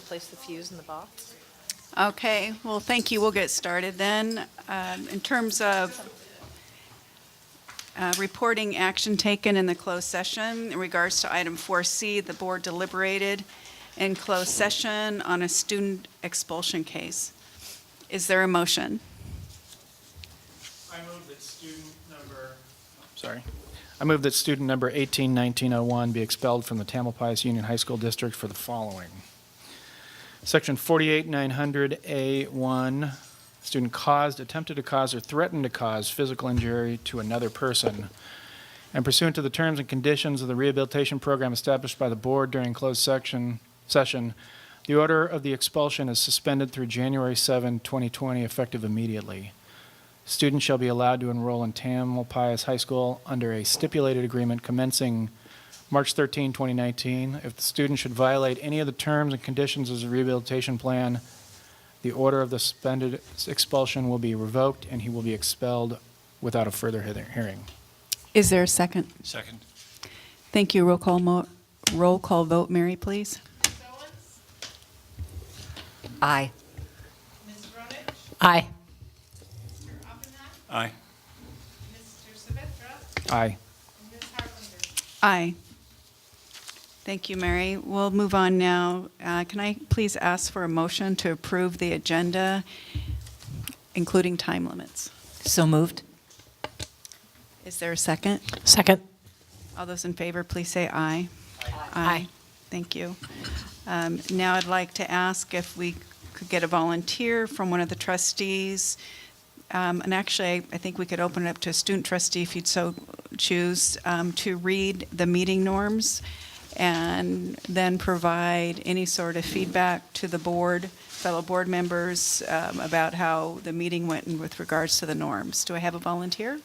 place the fuse in the box. Okay, well, thank you. We'll get started then. In terms of reporting action taken in the closed session, in regards to item 4C, the board deliberated in closed session on a student expulsion case. Is there a motion? I move that student number 181901 be expelled from the Tamalpais Union High School District for the following. Section 48900A1, student attempted to cause, or threatened to cause physical injury to another person. And pursuant to the terms and conditions of the rehabilitation program established by the board during closed session, the order of the expulsion is suspended through January 7, 2020, effective immediately. Students shall be allowed to enroll in Tamalpais High School under a stipulated agreement commencing March 13, 2019. If the student should violate any of the terms and conditions of the rehabilitation plan, the order of the suspended expulsion will be revoked and he will be expelled without a further hearing. Is there a second? Second. Thank you. Roll call vote, Mary, please. Ms. Owens? Aye. Ms. Brunich? Aye. Mr. Oppenheim? Aye. Mr. Saavedra? Aye. And Ms. Harlinger? Aye. Thank you, Mary. We'll move on now. Can I please ask for a motion to approve the agenda, including time limits? So moved. Is there a second? Second. All those in favor, please say aye. Aye. Thank you. Now I'd like to ask if we could get a volunteer from one of the trustees. And actually, I think we could open it up to a student trustee if you'd so choose, to read the meeting norms and then provide any sort of feedback to the board, fellow board members, about how the meeting went with regards to the norms. Do I have a volunteer?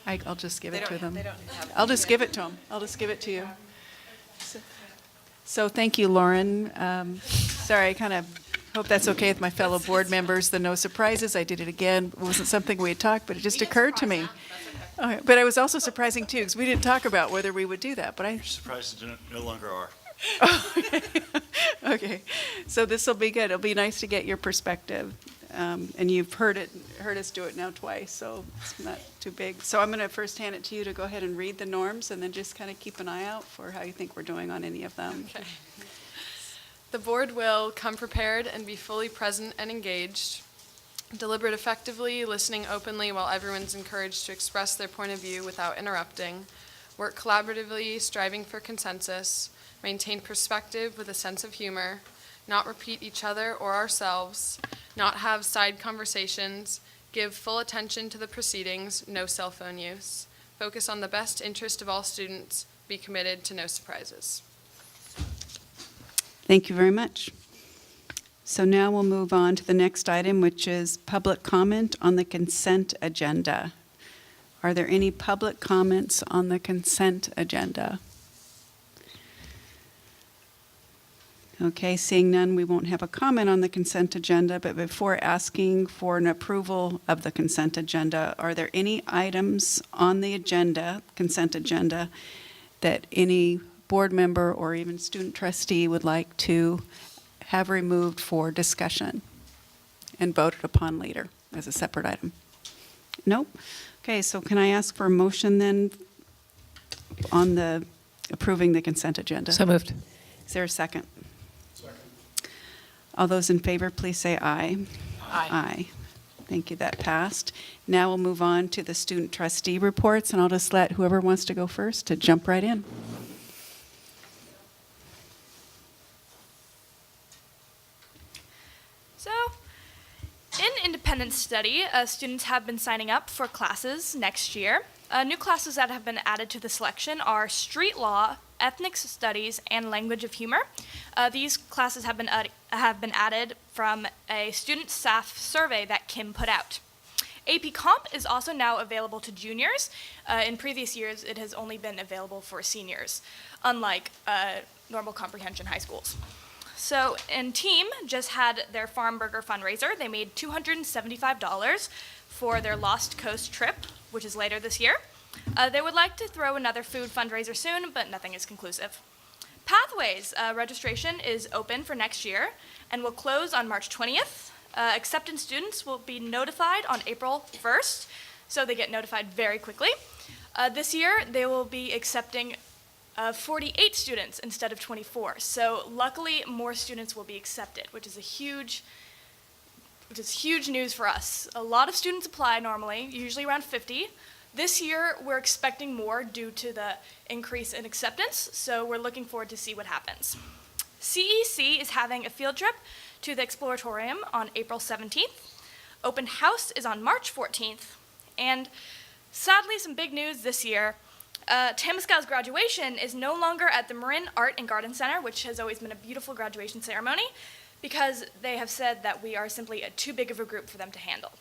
I'll just give it to them. I'll just give it to them. I'll just give it to you. So thank you, Lauren. Sorry, I kind of hope that's okay with my fellow board members. The no surprises, I did it again. It wasn't something we had talked, but it just occurred to me. Okay, but it was also surprising too, because we didn't talk about whether we would do that, but I. Surprised it no longer are. Okay, so this will be good. It'll be nice to get your perspective. And you've heard us do it now twice, so it's not too big. So I'm going to first hand it to you to go ahead and read the norms, and then just kind of keep an eye out for how you think we're doing on any of them. Okay. The board will come prepared and be fully present and engaged, deliberate effectively, listening openly while everyone's encouraged to express their point of view without interrupting, work collaboratively, striving for consensus, maintain perspective with a sense of humor, not repeat each other or ourselves, not have side conversations, give full attention to the proceedings, no cell phone use, focus on the best interest of all students, be committed to no surprises. Thank you very much. So now we'll move on to the next item, which is public comment on the consent agenda. Are there any public comments on the consent agenda? Okay, seeing none, we won't have a comment on the consent agenda, but before asking for an approval of the consent agenda, are there any items on the agenda, consent agenda, that any board member or even student trustee would like to have removed for discussion and voted upon later as a separate item? Nope. Okay, so can I ask for a motion then on the approving the consent agenda? So moved. Is there a second? All those in favor, please say aye. Aye. Aye. Thank you, that passed. Now we'll move on to the student trustee reports, and I'll just let whoever wants to go first to jump right in. So, in independent study, students have been signing up for classes next year. New classes that have been added to the selection are street law, ethnic studies, and language of humor. These classes have been added from a student staff survey that Kim put out. AP Comp is also now available to juniors. In previous years, it has only been available for seniors, unlike normal comprehension high schools. So, and Team just had their Farm Burger fundraiser. They made $275 for their Lost Coast trip, which is later this year. They would like to throw another food fundraiser soon, but nothing is conclusive. Pathways registration is open for next year and will close on March 20th. Acceptance students will be notified on April 1st, so they get notified very quickly. This year, they will be accepting 48 students instead of 24. So luckily, more students will be accepted, which is huge news for us. A lot of students apply normally, usually around 50. This year, we're expecting more due to the increase in acceptance, so we're looking forward to see what happens. CEC is having a field trip to the Exploratorium on April 17th. Open house is on March 14th. And sadly, some big news this year. Tamalpais' graduation is no longer at the Marin Art and Garden Center, which has always been a beautiful graduation ceremony, because they have said that we are simply too big of a group for them to handle.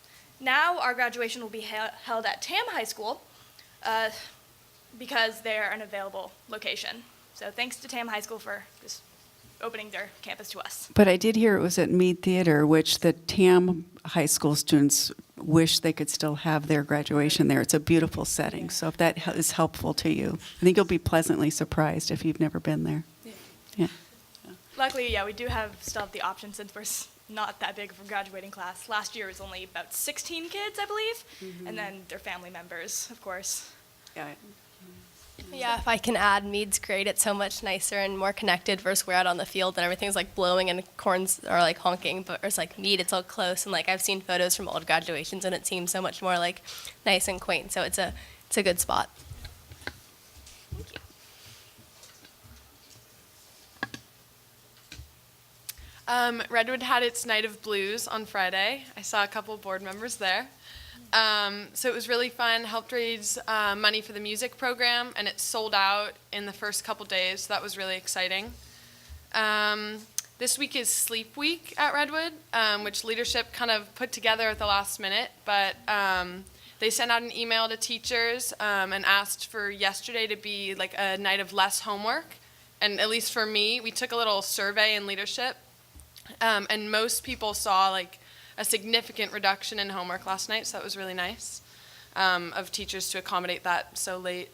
Now our graduation will be held at Tam High School because they're an available location. So thanks to Tam High School for just opening their campus to us. But I did hear it was at Mead Theater, which the TAM high school students wish they could still have their graduation there. It's a beautiful setting, so if that is helpful to you, I think you'll be pleasantly surprised if you've never been there. Yeah. Luckily, yeah, we do still have the option since we're not that big of a graduating class. Last year was only about 16 kids, I believe, and then their family members, of course. Yeah, if I can add, Mead's great. It's so much nicer and more connected versus we're out on the field and everything's like blowing and horns are like honking. But it's like Mead, it's all close. And like I've seen photos from old graduations and it seems so much more like nice and quaint. So it's a good spot. Redwood had its Night of Blues on Friday. I saw a couple board members there. So it was really fun, helped raise money for the music program, and it sold out in the first couple days, so that was really exciting. This week is Sleep Week at Redwood, which leadership kind of put together at the last minute, but they sent out an email to teachers and asked for yesterday to be like a night of less homework. And at least for me, we took a little survey in leadership, and most people saw like a significant reduction in homework last night, so that was really nice of teachers to accommodate that so late,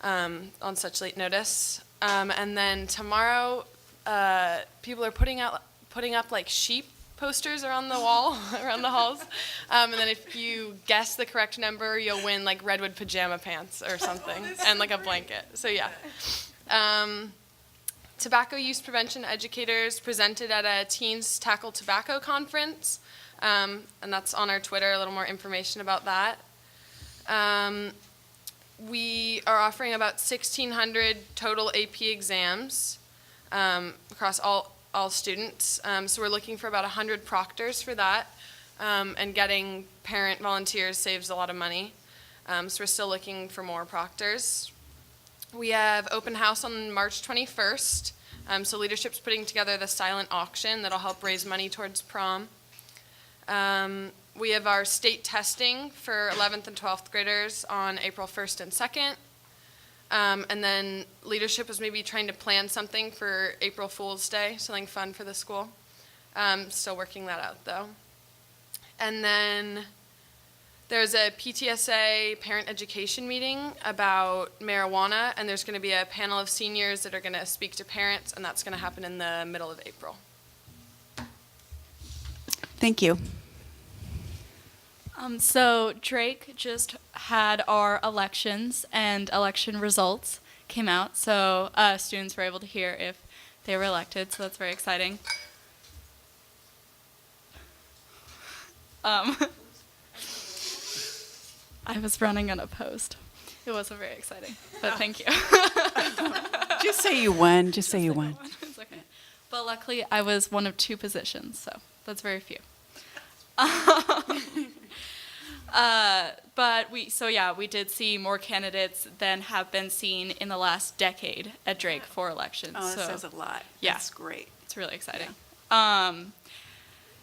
on such late notice. And then tomorrow, people are putting up like sheep posters around the wall, around the halls. And then if you guess the correct number, you'll win like Redwood pajama pants or something, and like a blanket. So yeah. Tobacco use prevention educators presented at a Teens Tackle Tobacco conference, and that's on our Twitter, a little more information about that. We are offering about 1,600 total AP exams across all students, so we're looking for about 100 proctors for that, and getting parent volunteers saves a lot of money, so we're still looking for more proctors. We have open house on March 21st, so leadership's putting together the silent auction that'll help raise money towards prom. We have our state testing for 11th and 12th graders on April 1st and 2nd. And then leadership was maybe trying to plan something for April Fool's Day, something fun for the school. Still working that out though. And then there's a PTSA parent education meeting about marijuana, and there's going to be a panel of seniors that are going to speak to parents, and that's going to happen in the middle of April. Thank you. So Drake just had our elections, and election results came out, so students were able to hear if they were elected, so that's very exciting. I was running unopposed. It wasn't very exciting, but thank you. Just say you won. Just say you won. It's okay. But luckily, I was one of 2 positions, so that's very few. But we did see more candidates than have been seen in the last decade at Drake for elections. Oh, that so says a lot. Yeah. That's great. it's really exciting.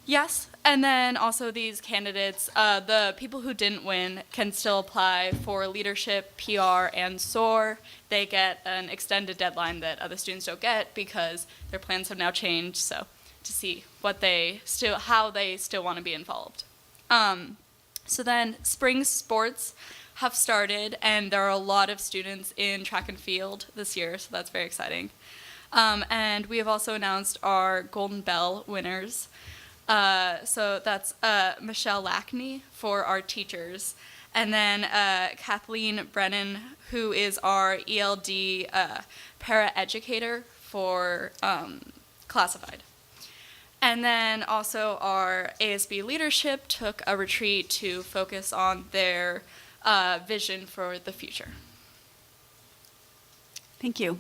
Yes, and then also these candidates, the people who didn't win can still apply for leadership, PR, and SOAR. They get an extended deadline that other students don't get because their plans have now changed, so to see how they still want to be involved. So then spring sports have started, and there are a lot of students in track and field this year, so that's very exciting. And we have also announced our Golden Bell winners. So that's Michelle Lackney for our teachers. And then Kathleen Brennan, who is our ELD para-educator for classified. And then also our ASB leadership took a retreat to focus on their vision for the future. Thank you.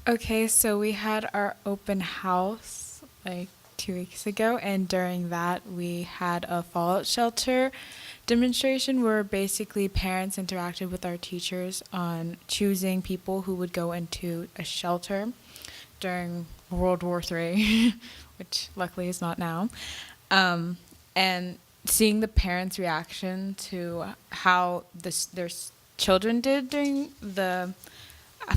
Okay, so we had our open house like 2 weeks ago, and during that we had a fallout shelter demonstration where basically parents interacted with our teachers on choosing people who would go into a shelter during World War III, which luckily is not now, and seeing the parents' reaction to how their children did during the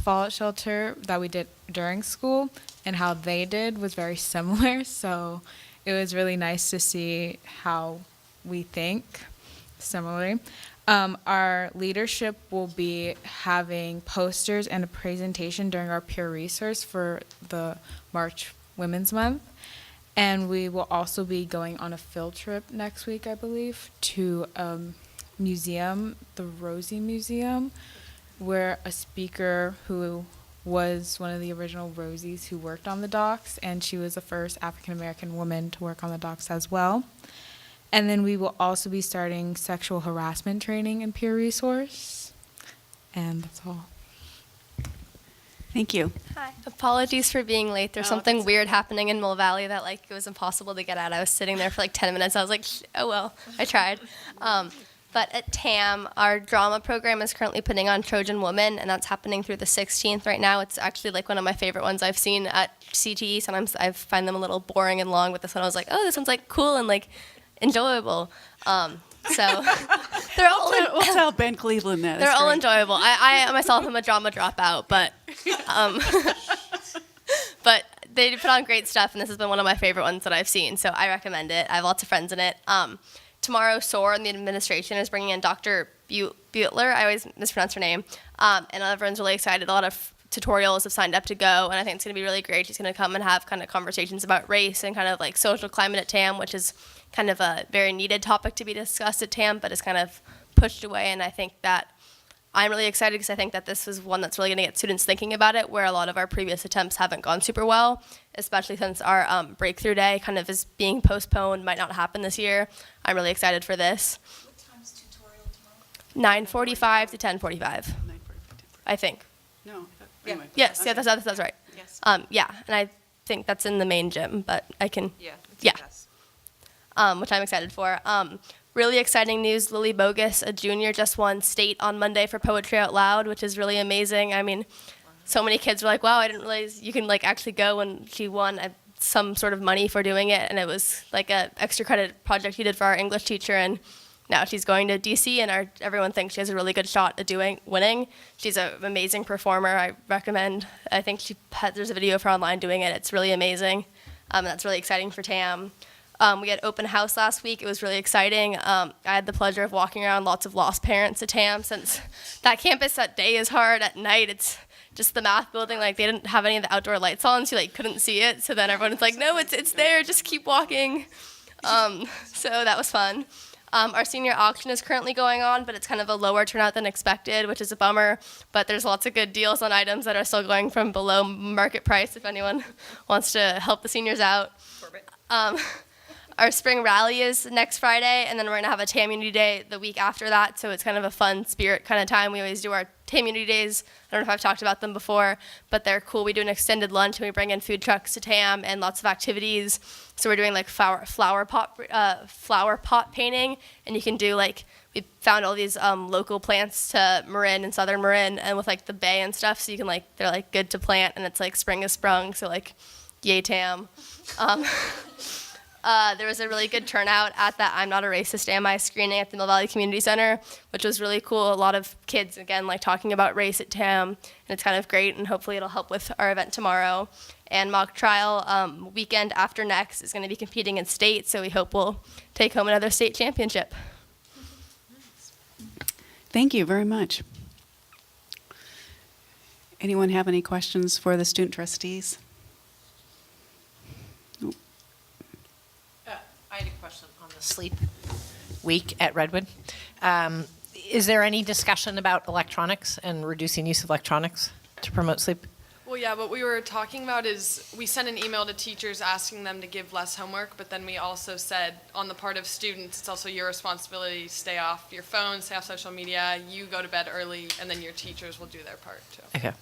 fallout shelter that we did during school and how they did was very similar. So it was really nice to see how we think similarly. Our leadership will be having posters and a presentation during our peer resource for the March Women's Month. And we will also be going on a field trip next week, I believe, to a museum, the Rosie Museum, where a speaker who was one of the original Rosies who worked on the docks, and she was the first African-American woman to work on the docks as well. And then we will also be starting sexual harassment training and peer resource. And that's all. Thank you. Hi. Apologies for being late. There's something weird happening in Mill Valley that like it was impossible to get at. I was sitting there for like 10 minutes. I was like, oh well, I tried. But at TAM, our drama program is currently putting on Trojan Woman, and that's happening through the 16th right now. It's actually like one of my favorite ones I've seen at CTE. Sometimes I find them a little boring and long, but this one I was like, oh, this one's like cool and like enjoyable. So they're all We'll tell Ben Cleveland that. they're It's all great. enjoyable. I myself am a drama dropout, but but they put on great stuff, and this has been one of my favorite ones that I've seen. So I recommend it. I have lots of friends in it. Tomorrow, SOAR and the administration is bringing in Dr. Butler. I always mispronounce her name. And everyone's really excited. A lot of tutorials have signed up to go, and I think it's going to be really great. She's going to come and have kind of conversations about race and kind of like social climate at TAM, which is kind of a very needed topic to be discussed at TAM, but is kind of pushed away. And I think that I'm really excited because I think that this is one that's really going to get students thinking about it, where a lot of our previous attempts haven't gone super well, especially since our breakthrough day kind of is being postponed, might not happen this year. I'm really excited for this. What time's tutorial tomorrow? 9:45 to 10:45, I think. No. Anyway. Yes, Okay. yeah, that's right. Yes. Yeah, and I think that's in the main gym, but I can, Yeah. which I'm excited for. Really exciting news, Lily Bogus, a junior, just won state on Monday for Poetry Out Loud, which is really amazing. I mean, so many kids were like, wow, I didn't realize you can like actually go, and she won some sort of money for doing it, and it was like a extra credit project she did for our English teacher, and now she's going to DC, and everyone thinks she has a really good shot at winning. She's an amazing performer. I recommend. I think there's a video of her online doing it. It's really amazing. That's really exciting for TAM. We had open house last week. It was really exciting. I had the pleasure of walking around lots of lost parents at TAM, since that campus that day is hard. At night, it's just the math building. Like, they didn't have any of the outdoor lights on, so you like couldn't see it. So then everyone was like, no, it's there. Just keep walking. So that was fun. Our senior auction is currently going on, but it's kind of a lower turnout than expected, which is a bummer. But there's lots of good deals on items that are still going from below market price if anyone wants to help the seniors out. Our spring rally is next Friday, and then we're going to have a TAM Unity Day the week after that, so it's kind of a fun spirit kind of time. We always do our TAM Unity Days. I don't know if I've talked about them before, but they're cool. We do an extended lunch, and we bring in food trucks to TAM and lots of activities. So we're doing like flower pot painting, and you can do like, we found all these local plants to Marin and Southern Marin, and with like the bay and stuff, so you can like, they're like good to plant, and it's like spring has sprung, so like, yay TAM. There was a really good turnout at the I'm Not a Racist, Am I screening at the Mill Valley Community Center, which was really cool. A lot of kids, again, like talking about race at TAM, and it's kind of great, and hopefully it'll help with our event tomorrow. And mock trial weekend after next is going to be competing in state, so we hope we'll take home another state championship. Thank you very much. Anyone have any questions for the student trustees? I had a question on the sleep week at Redwood. Is there any discussion about electronics and reducing use of electronics to promote sleep? Well, yeah, what we were talking about is we sent an email to teachers asking them to give less homework, but then we also said on the part of students, it's also your responsibility to stay off your phone, stay off social media, you go to bed early, and then your teachers will do their part too. Okay.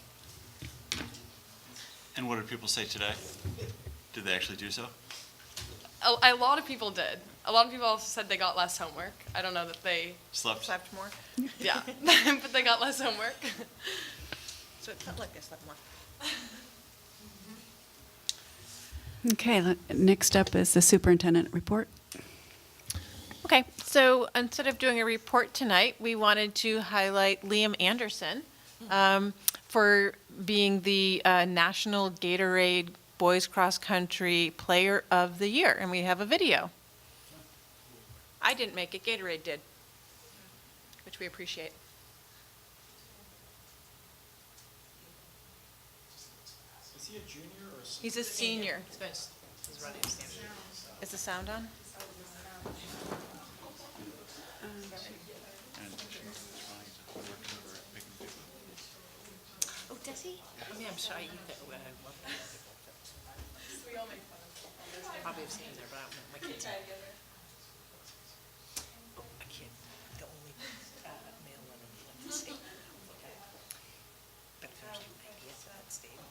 And what did people say today? Did they actually do so? A lot of people did. A lot of people also said they got less homework. I don't know that they Slept? more. Yeah, but they got less homework. So it felt like they slept more. Okay, next up is the superintendent report. Okay, so instead of doing a report tonight, we wanted to highlight Liam Anderson for being the National Gatorade Boys Cross Country Player of the Year, and we have a video. I didn't make it, Gatorade did, which we appreciate. Is he a junior or a He's a senior. Is the sound on? Oh, does he? I mean, I'm sorry. I love that. Probably have seen there, but I don't know. My kids. Oh, I can't. The only male one in the state. But if there's two ideas that stayed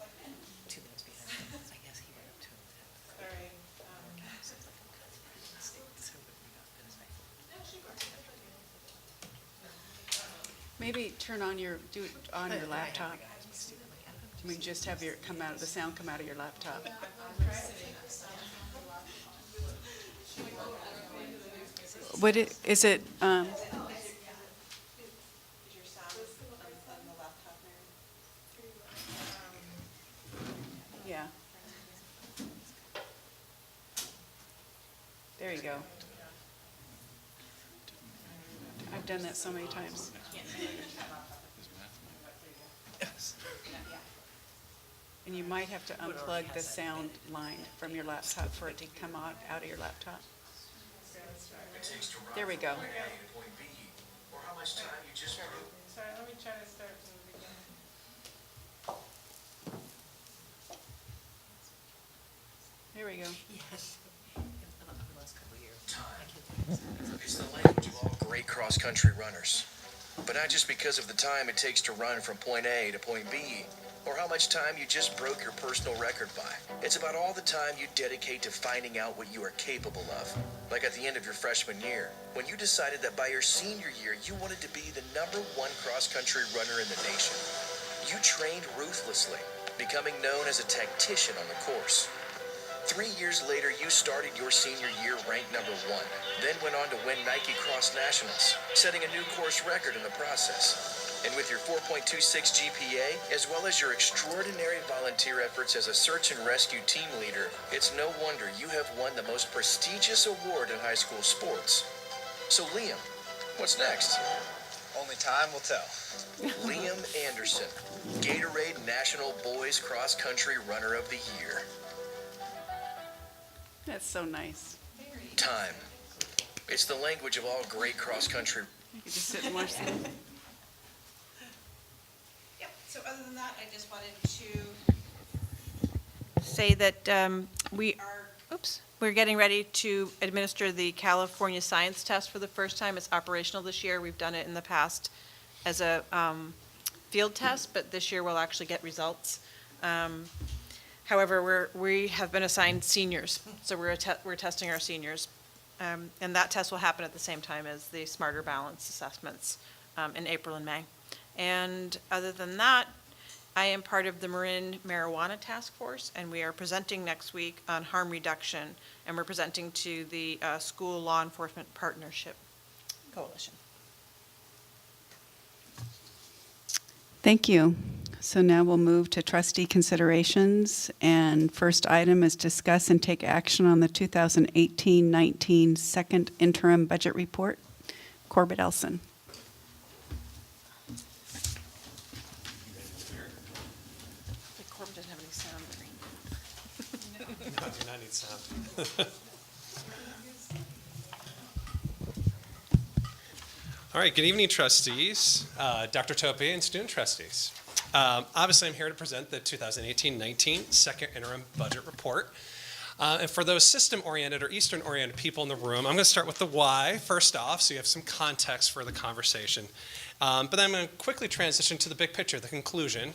2 minutes behind him, I guess he went up to him. Sorry. Maybe turn on do it on your laptop. I mean, just have the sound come out of your laptop. Is it, yeah. There you go. I've done that so many times. And you might have to unplug the sound line from your laptop for it to come out of your laptop. There we go. Sorry, let me try to start from the beginning. There we go. Yes. In the last couple of years. It's the language of all great cross-country runners. But not just because of the time it takes to run from point A to point B, or how much time you just broke your personal record by. It's about all the time you dedicate to finding out what you are capable of. Like at the end of your freshman year, when you decided that by your senior year, you wanted to be the #1 cross-country runner in the nation. You trained ruthlessly, becoming known as a tactician on the course. 3 years later, you started your senior year ranked #1, then went on to win Nike Cross Nationals, setting a new course record in the process. And with your 4.26 GPA, as well as your extraordinary volunteer efforts as a search and rescue team leader, it's no wonder you have won the most prestigious award in high school sports. So Liam, what's next? Only time will tell. Liam Anderson, Gatorade National Boys Cross Country Runner of the Year. That's so nice. Time. It's the language of all great cross-country. You can just sit and watch them. Yep, so other than that, I just wanted to say that we're getting ready to administer the California Science Test for the first time. It's operational this year. We've done it in the past as a field test, but this year we'll actually get results. However, we have been assigned seniors, so we're testing our seniors. And that test will happen at the same time as the Smarter Balance assessments in April and May. And other than that, I am part of the Marin Marijuana Task Force, and we are presenting next week on harm reduction, and we're presenting to the School Law Enforcement Partnership Coalition. Thank you. So now we'll move to trustee considerations, and first item is discuss and take action on the 2018-19 second interim budget report. Corbett Elson. I need sound. All right, good evening, trustees, Dr. Tope, and student trustees. Obviously, I'm here to present the 2018-19 second interim budget report. And for those system-oriented or Eastern-oriented people in the room, I'm going to start with the why first off, so you have some context for the conversation. But then I'm going to quickly transition to the big picture, the conclusion,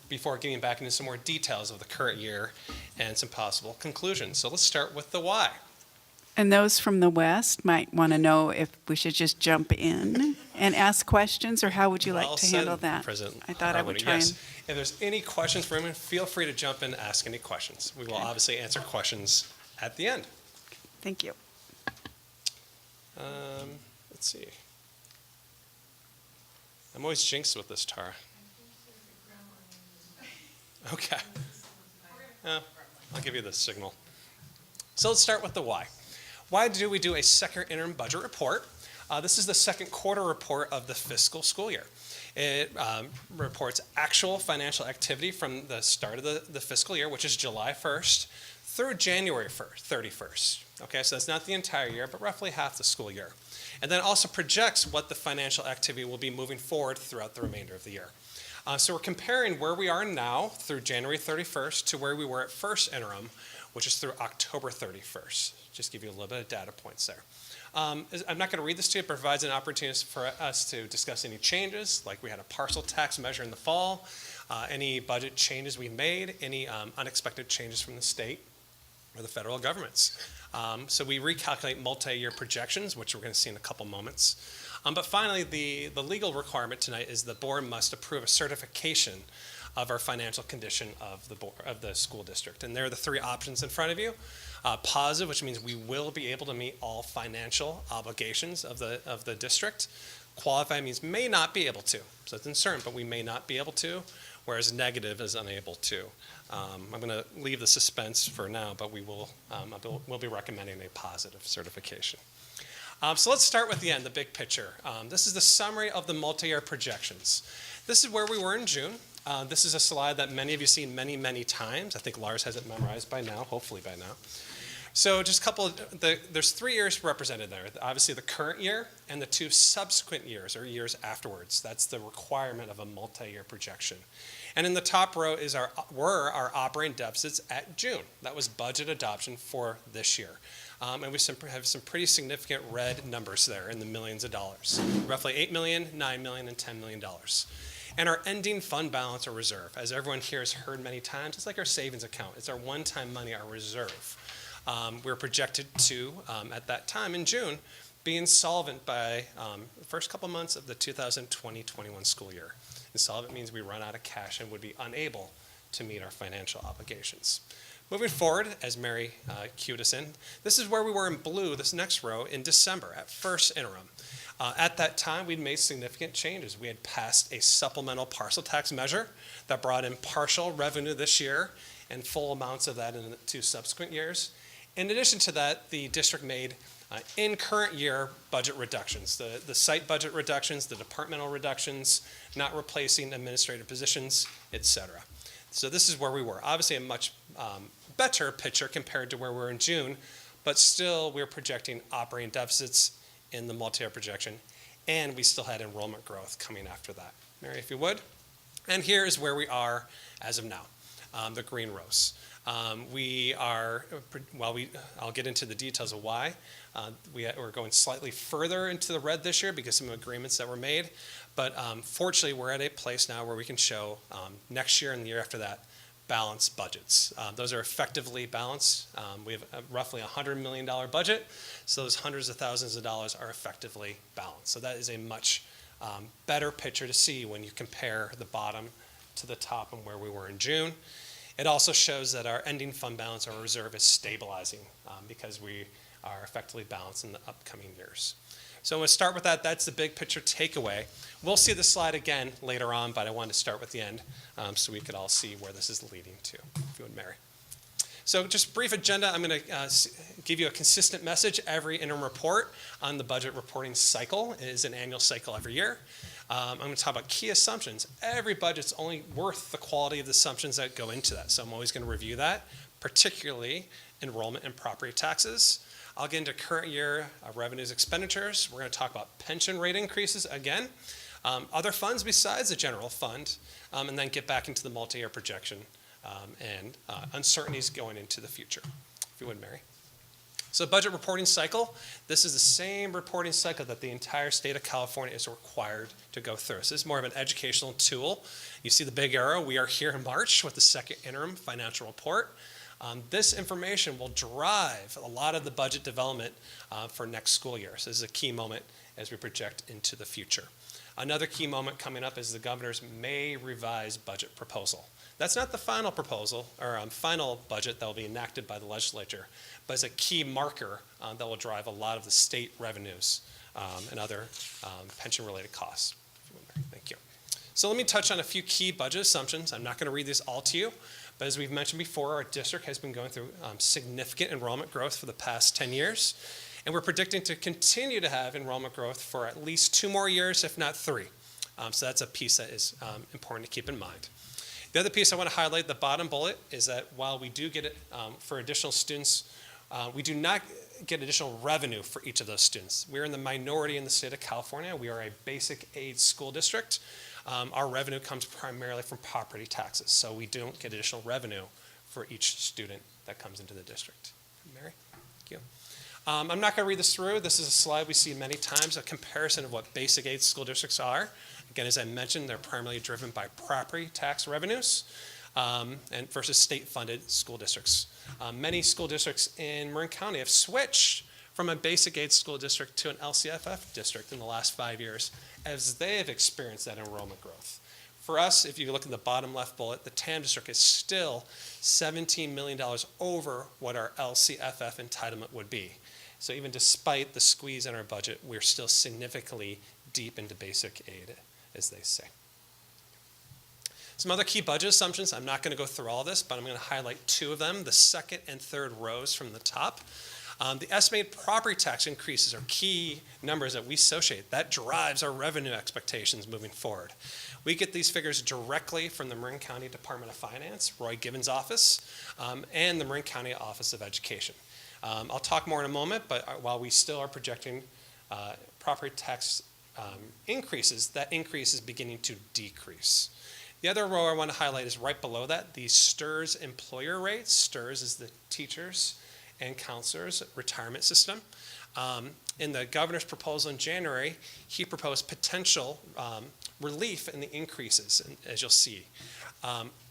before getting back into some more details of the current year and some possible conclusions. So let's start with the why. And those from the West might want to know if we should just jump in and ask questions, or how would you like to handle that? President I thought I would Harwood. try Yes. and... If there's any questions for him, feel free to jump in and ask any questions. We will obviously answer questions at the end. Thank you. Let's see. I'm always jinxed with this, Tara. Okay. I'll give you the signal. So let's start with the why. Why do we do a second interim budget report? This is the second quarter report of the fiscal school year. It reports actual financial activity from the start of the fiscal year, which is July 1st, through January 31st. Okay, so that's not the entire year, but roughly half the school year. And then also projects what the financial activity will be moving forward throughout the remainder of the year. So we're comparing where we are now through January 31st to where we were at first interim, which is through October 31st. Just give you a little bit of data points there. I'm not going to read this to you. It provides an opportunity for us to discuss any changes, like we had a parcel tax measure in the fall, any budget changes we made, any unexpected changes from the state or the federal governments. So we recalculate multi-year projections, which we're going to see in a couple moments. But finally, the legal requirement tonight is the board must approve a certification of our financial condition of the school district. And there are the three options in front of you. Positive, which means we will be able to meet all financial obligations of the district. Qualified means may not be able to. So it's uncertain, but we may not be able to, whereas negative is unable to. I'm going to leave the suspense for now, but we'll be recommending a positive certification. So let's start with the end, the big picture. This is the summary of the multi-year projections. This is where we were in June. This is a slide that many of you have seen many, many times. I think Lars has it memorized by now, hopefully by now. So just a couple of, there's 3 years represented there. Obviously the current year and the 2 subsequent years or years afterwards. That's the requirement of a multi-year projection. And in the top row were our operating deficits at June. That was budget adoption for this year. And we have some pretty significant red numbers there in the millions of dollars. Roughly $8 million, $9 million, and $10 million. And our ending fund balance or reserve, as everyone here has heard many times, it's like our savings account. It's our one-time money, our reserve. We're projected to, at that time in June, be insolvent by the first couple months of the 2020-21 school year. Insolvent means we run out of cash and would be unable to meet our financial obligations. Moving forward, as Mary cued us in, this is where we were in blue, this next row, in December at first interim. At that time, we'd made significant changes. We had passed a supplemental parcel tax measure that brought in partial revenue this year and full amounts of that in the 2 subsequent years. In addition to that, the district made in current year budget reductions, the site budget reductions, the departmental reductions, not replacing administrative positions, et cetera. So this is where we were. Obviously a much better picture compared to where we were in June, but still we're projecting operating deficits in the multi-year projection, and we still had enrollment growth coming after that. Mary, if you would. And here is where we are as of now, the green rows. We are, I'll get into the details of why. We're going slightly further into the red this year because of some agreements that were made, but fortunately we're at a place now where we can show next year and the year after that balanced budgets. Those are effectively balanced. We have roughly a $100 million budget, so those hundreds of thousands of dollars are effectively balanced. So that is a much better picture to see when you compare the bottom to the top and where we were in June. It also shows that our ending fund balance or reserve is stabilizing because we are effectively balanced in the upcoming years. So I'm going to start with that. That's the big picture takeaway. We'll see the slide again later on, but I wanted to start with the end so we could all see where this is leading to, if you would, Mary. So just brief agenda. I'm going to give you a consistent message every interim report on the budget reporting cycle. It is an annual cycle every year. I'm going to talk about key assumptions. Every budget's only worth the quality of the assumptions that go into that. So I'm always going to review that, particularly enrollment and property taxes. I'll get into current year revenues expenditures. We're going to talk about pension rate increases again, other funds besides the general fund, and then get back into the multi-year projection and uncertainties going into the future. If you would, Mary. So budget reporting cycle, this is the same reporting cycle that the entire state of California is required to go through. So this is more of an educational tool. You see the big arrow, we are here in March with the second interim financial report. This information will drive a lot of the budget development for next school year. So this is a key moment as we project into the future. Another key moment coming up is the governor's May revised budget proposal. That's not the final proposal or final budget that will be enacted by the legislature, but it's a key marker that will drive a lot of the state revenues and other pension-related costs. Thank you. So let me touch on a few key budget assumptions. I'm not going to read these all to you, but as we've mentioned before, our district has been going through significant enrollment growth for the past 10 years, and we're predicting to continue to have enrollment growth for at least 2 more years, if not 3. So that's a piece that is important to keep in mind. The other piece I want to highlight, the bottom bullet, is that while we do get it for additional students, we do not get additional revenue for each of those students. We're in the minority in the state of California. We are a basic aid school district. Our revenue comes primarily from property taxes, so we don't get additional revenue for each student that comes into the district. Mary, thank you. I'm not going to read this through. This is a slide we see many times, a comparison of what basic aid school districts are. Again, as I mentioned, they're primarily driven by property tax revenues and versus state-funded school districts. Many school districts in Marin County have switched from a basic aid school district to an LCFF district in the last 5 years as they have experienced that enrollment growth. For us, if you look at the bottom left bullet, the TAM district is still $17 million over what our LCFF entitlement would be. So even despite the squeeze in our budget, we're still significantly deep into basic aid, as they say. Some other key budget assumptions. I'm not going to go through all this, but I'm going to highlight 2 of them, the second and third rows from the top. The estimated property tax increases are key numbers that we associate. That drives our revenue expectations moving forward. We get these figures directly from the Marin County Department of Finance, Roy Gibbons' office, and the Marin County Office of Education. I'll talk more in a moment, but while we still are projecting property tax increases, that increase is beginning to decrease. The other row I want to highlight is right below that, the STRS employer rates. STRS is the teachers and counselors retirement system. In the governor's proposal in January, he proposed potential relief in the increases, as you'll see.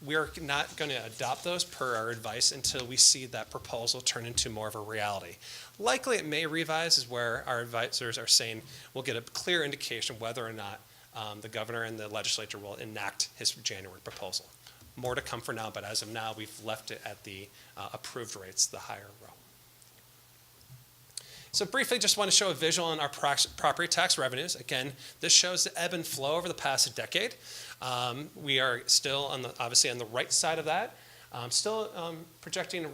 We're not going to adopt those per our advice until we see that proposal turn into more of a reality. Likely it may revise is where our advisors are saying we'll get a clear indication whether or not the governor and the legislature will enact his January proposal. More to come for now, but as of now, we've left it at the approved rates, the higher row. So briefly, just want to show a visual on our property tax revenues. Again, this shows the ebb and flow over the past decade. We are still obviously on the right side of that. Still projecting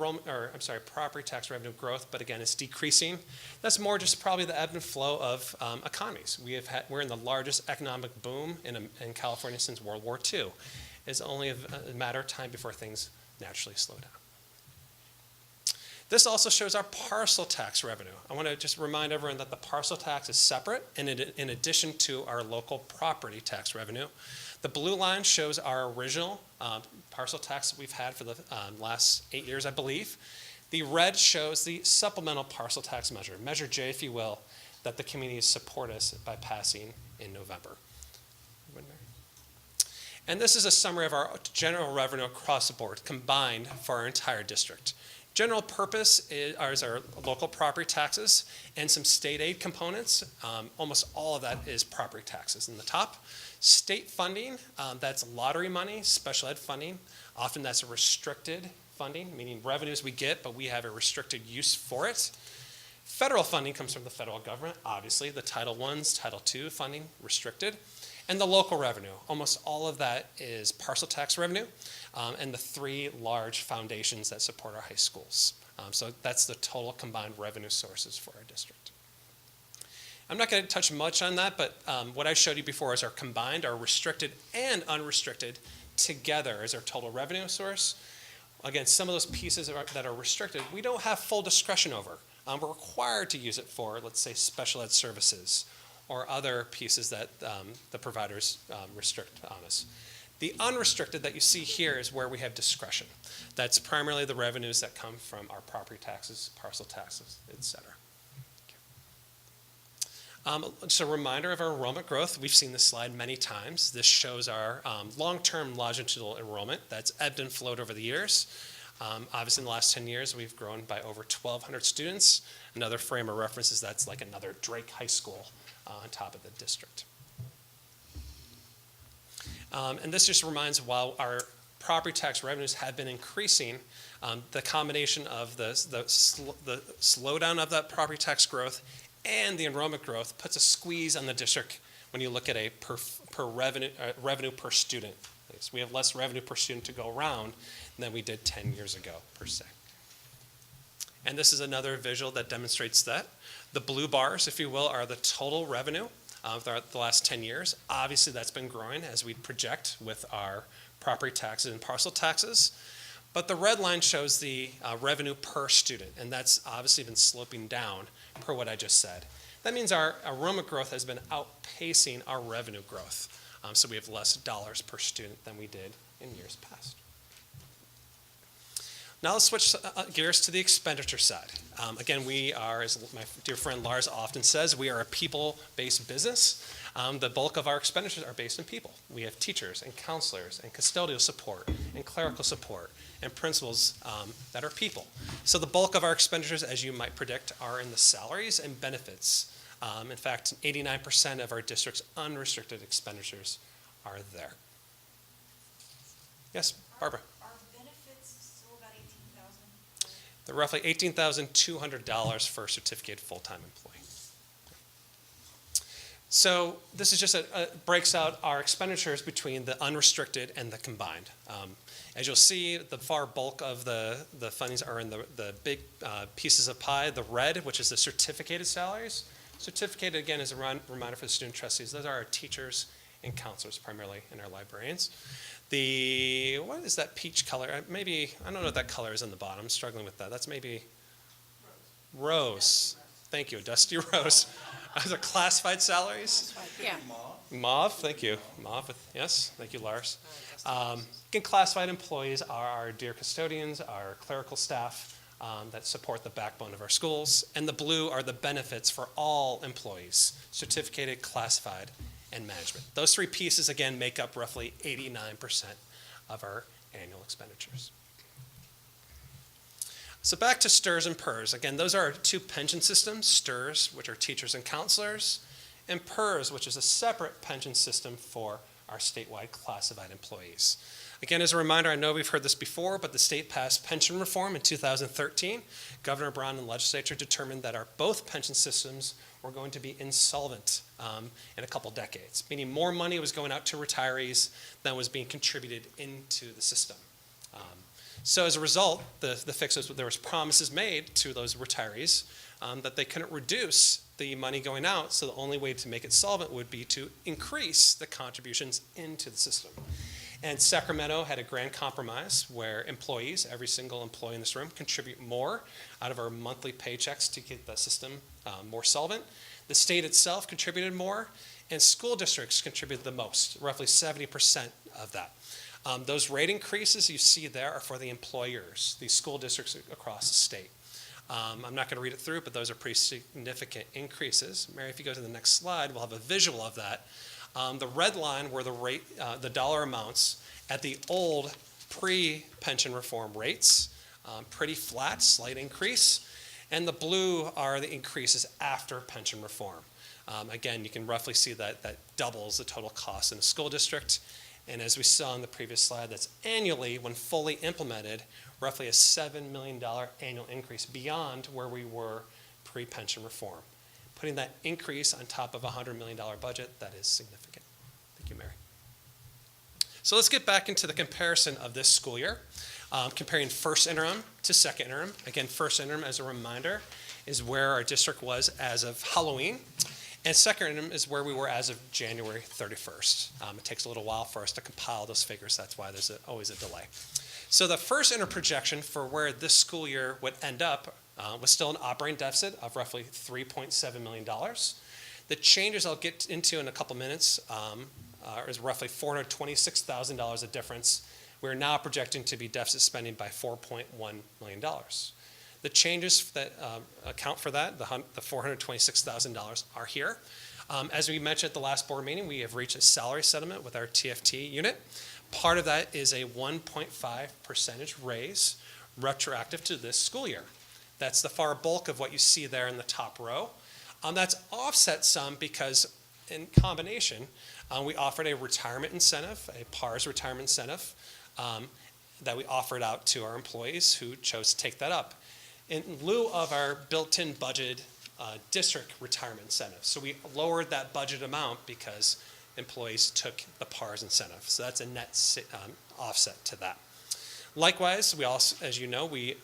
property tax revenue growth, but again, it's decreasing. That's more just probably the ebb and flow of economies. We're in the largest economic boom in California since World War II. It's only a matter of time before things naturally slow down. This also shows our parcel tax revenue. I want to just remind everyone that the parcel tax is separate in addition to our local property tax revenue. The blue line shows our original parcel tax that we've had for the last 8 years, I believe. The red shows the supplemental parcel tax measure, Measure J, if you will, that the communities support us by passing in November. And this is a summary of our general revenue across the board, combined for our entire district. General purpose is our local property taxes and some state aid components. Almost all of that is property taxes in the top. State funding, that's lottery money, special ed funding. Often that's a restricted funding, meaning revenues we get, but we have a restricted use for it. Federal funding comes from the federal government, obviously. The Title I's, Title II funding, restricted. And the local revenue, almost all of that is parcel tax revenue, and the 3 large foundations that support our high schools. So that's the total combined revenue sources for our district. I'm not going to touch much on that, but what I showed you before is our combined, our restricted and unrestricted together is our total revenue source. Again, some of those pieces that are restricted, we don't have full discretion over. We're required to use it for, let's say, special ed services or other pieces that the providers restrict on us. The unrestricted that you see here is where we have discretion. That's primarily the revenues that come from our property taxes, parcel taxes, et cetera. Just a reminder of our enrollment growth. We've seen this slide many times. This shows our long-term longitudinal enrollment that's ebbed and flowed over the years. Obviously, in the last 10 years, we've grown by over 1,200 students. Another frame of reference is that's like another Drake High School on top of the district. And this just reminds, while our property tax revenues have been increasing, the combination of the slowdown of that property tax growth and the enrollment growth puts a squeeze on the district when you look at a revenue per student. We have less revenue per student to go around than we did 10 years ago, per se. And this is another visual that demonstrates that. The blue bars, if you will, are the total revenue of the last 10 years. Obviously, that's been growing as we project with our property taxes and parcel taxes. But the red line shows the revenue per student, and that's obviously been sloping down per what I just said. That means our enrollment growth has been outpacing our revenue growth. So we have less dollars per student than we did in years past. Now let's switch gears to the expenditure side. Again, we are, as my dear friend Lars often says, we are a people-based business. The bulk of our expenditures are based on people. We have teachers and counselors and custodial support and clerical support and principals that are people. So the bulk of our expenditures, as you might predict, are in the salaries and benefits. In fact, 89% of our district's unrestricted expenditures are there. Yes, Barbara? Are benefits still about $18,000? They're roughly $18,200 for a certificated full-time employee. So this is just breaks out our expenditures between the unrestricted and the combined. As you'll see, the far bulk of the fundings are in the big pieces of pie, the red, which is the certificated salaries. Certificated, again, is a reminder for the student trustees. Those are our teachers and counselors primarily, and our librarians. What is that peach color? Maybe, I don't know what that color is on the bottom. I'm struggling with that. That's maybe rose. Thank you, dusty rose. Those are classified salaries? Yeah. Mauve, thank you. Mauve, yes, thank you, Lars. Again, classified employees are our dear custodians, our clerical staff that support the backbone of our schools. And the blue are the benefits for all employees, certificated, classified, and management. Those three pieces, again, make up roughly 89% of our annual expenditures. So back to STRS and PERS. Again, those are our two pension systems, STRS, which are teachers and counselors, and PERS, which is a separate pension system for our statewide classified employees. Again, as a reminder, I know we've heard this before, but the state passed pension reform in 2013. Governor Brown and the legislature determined that our both pension systems were going to be insolvent in a couple decades, meaning more money was going out to retirees than was being contributed into the system. So as a result, the fix was there was promises made to those retirees that they couldn't reduce the money going out, so the only way to make it solvent would be to increase the contributions into the system. And Sacramento had a grand compromise where employees, every single employee in this room, contribute more out of our monthly paychecks to get the system more solvent. The state itself contributed more, and school districts contributed the most, roughly 70% of that. Those rate increases you see there are for the employers, the school districts across the state. I'm not going to read it through, but those are pretty significant increases. Mary, if you go to the next slide, we'll have a visual of that. The red line were the dollar amounts at the old pre-pension reform rates, pretty flat, slight increase. And the blue are the increases after pension reform. Again, you can roughly see that doubles the total cost in a school district. And as we saw in the previous slide, that's annually, when fully implemented, roughly a $7 million annual increase beyond where we were pre-pension reform. Putting that increase on top of a $100 million budget, that is significant. Thank you, Mary. So let's get back into the comparison of this school year, comparing first interim to second interim. Again, first interim, as a reminder, is where our district was as of Halloween. And second interim is where we were as of January 31st. It takes a little while for us to compile those figures. That's why there's always a delay. So the first interim projection for where this school year would end up was still an operating deficit of roughly $3.7 million. The changes I'll get into in a couple minutes is roughly $426,000 of difference. We're now projecting to be deficit spending by $4.1 million. The changes that account for that, the $426,000, are here. As we mentioned at the last board meeting, we have reached a salary settlement with our TFT unit. Part of that is a 1.5% raise retroactive to this school year. That's the far bulk of what you see there in the top row. That's offset some because in combination, we offered a retirement incentive, a PARS retirement incentive, that we offered out to our employees who chose to take that up in lieu of our built-in budgeted district retirement incentive. So we lowered that budget amount because employees took the PARS incentive. So that's a net offset to that. Likewise, we also, as you know, we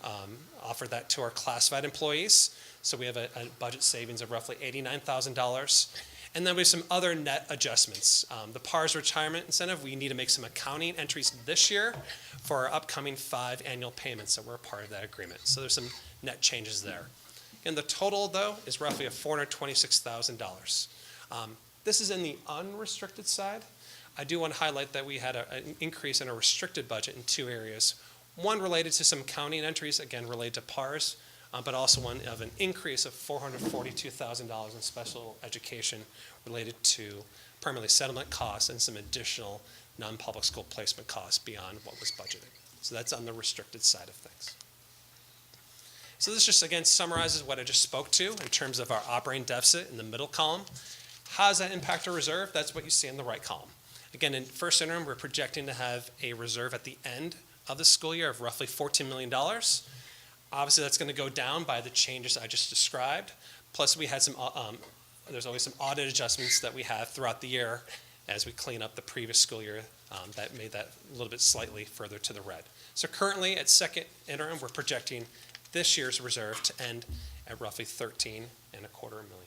offered that to our classified employees. So we have a budget savings of roughly $89,000. And then we have some other net adjustments. The PARS retirement incentive, we need to make some accounting entries this year for our upcoming 5 annual payments that were a part of that agreement. So there's some net changes there. And the total, though, is roughly $426,000. This is in the unrestricted side. I do want to highlight that we had an increase in our restricted budget in 2 areas. One related to some accounting entries, again related to PARS, but also one of an increase of $442,000 in special education related to primarily settlement costs and some additional non-public school placement costs beyond what was budgeted. So that's on the restricted side of things. So this just, again, summarizes what I just spoke to in terms of our operating deficit in the middle column. How does that impact our reserve? That's what you see in the right column. Again, in first interim, we're projecting to have a reserve at the end of the school year of roughly $14 million. Obviously, that's going to go down by the changes I just described. Plus, we had some, there's always some audit adjustments that we have throughout the year as we clean up the previous school year that made that a little bit slightly further to the red. So currently, at second interim, we're projecting this year's reserve to end at roughly $13.25 million.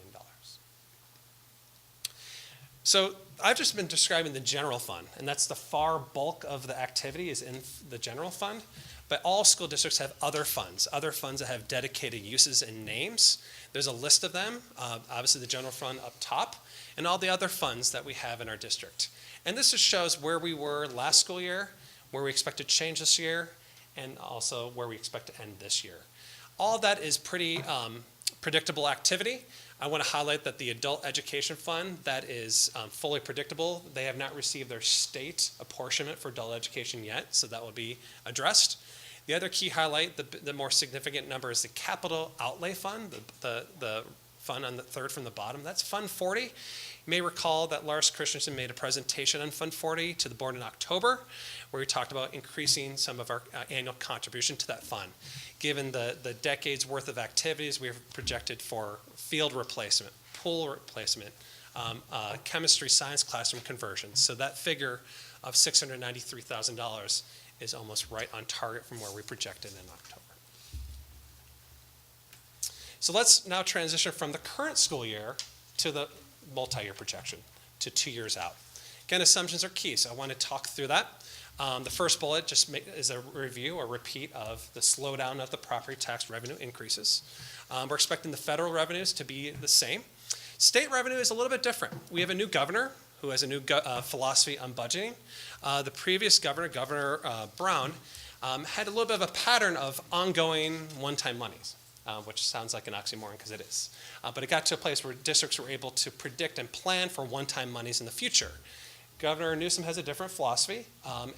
So I've just been describing the general fund, and that's the far bulk of the activity is in the general fund. But all school districts have other funds that have dedicated uses and names. There's a list of them, obviously the general fund up top, and all the other funds that we have in our district. And this just shows where we were last school year, where we expect to change this year, and also where we expect to end this year. All that is pretty predictable activity. I want to highlight that the adult education fund, that is fully predictable. They have not received their state apportionment for adult education yet, so that will be addressed. The other key highlight, the more significant number, is the capital outlay fund, the fund on the third from the bottom. That's Fund 40. You may recall that Lars Christensen made a presentation on Fund 40 to the board in October, where we talked about increasing some of our annual contribution to that fund. Given the decades worth of activities, we have projected for field replacement, pool replacement, chemistry science classroom conversions. So that figure of $693,000 is almost right on target from where we projected in October. So let's now transition from the current school year to the multi-year projection, to 2 years out. Again, assumptions are key, so I want to talk through that. The first bullet just is a review or repeat of the slowdown of the property tax revenue increases. We're expecting the federal revenues to be the same. State revenue is a little bit different. We have a new governor who has a new philosophy on budgeting. The previous governor, Governor Brown, had a little bit of a pattern of ongoing one-time monies, which sounds like an oxymoron because it is. But it got to a place where districts were able to predict and plan for one-time monies in the future. Governor Newsom has a different philosophy,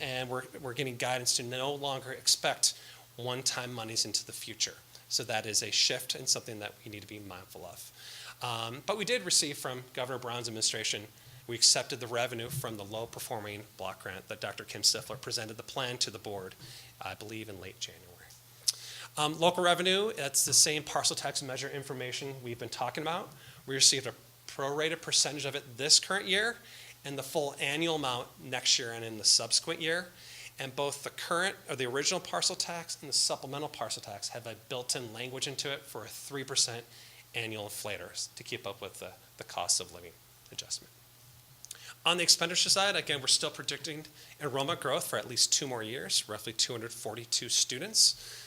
and we're getting guidance to no longer expect one-time monies into the future. So that is a shift and something that we need to be mindful of. But we did receive from Governor Brown's administration, we accepted the revenue from the low-performing block grant that Dr. Kim Stifler presented the plan to the board, I believe, in late January. Local revenue, that's the same parcel tax measure information we've been talking about. We received a prorated percentage of it this current year, and the full annual amount next year and in the subsequent year. And both the current or the original parcel tax and the supplemental parcel tax have a built-in language into it for a 3% annual inflator to keep up with the cost of living adjustment. On the expenditure side, again, we're still predicting enrollment growth for at least 2 more years, roughly 242 students.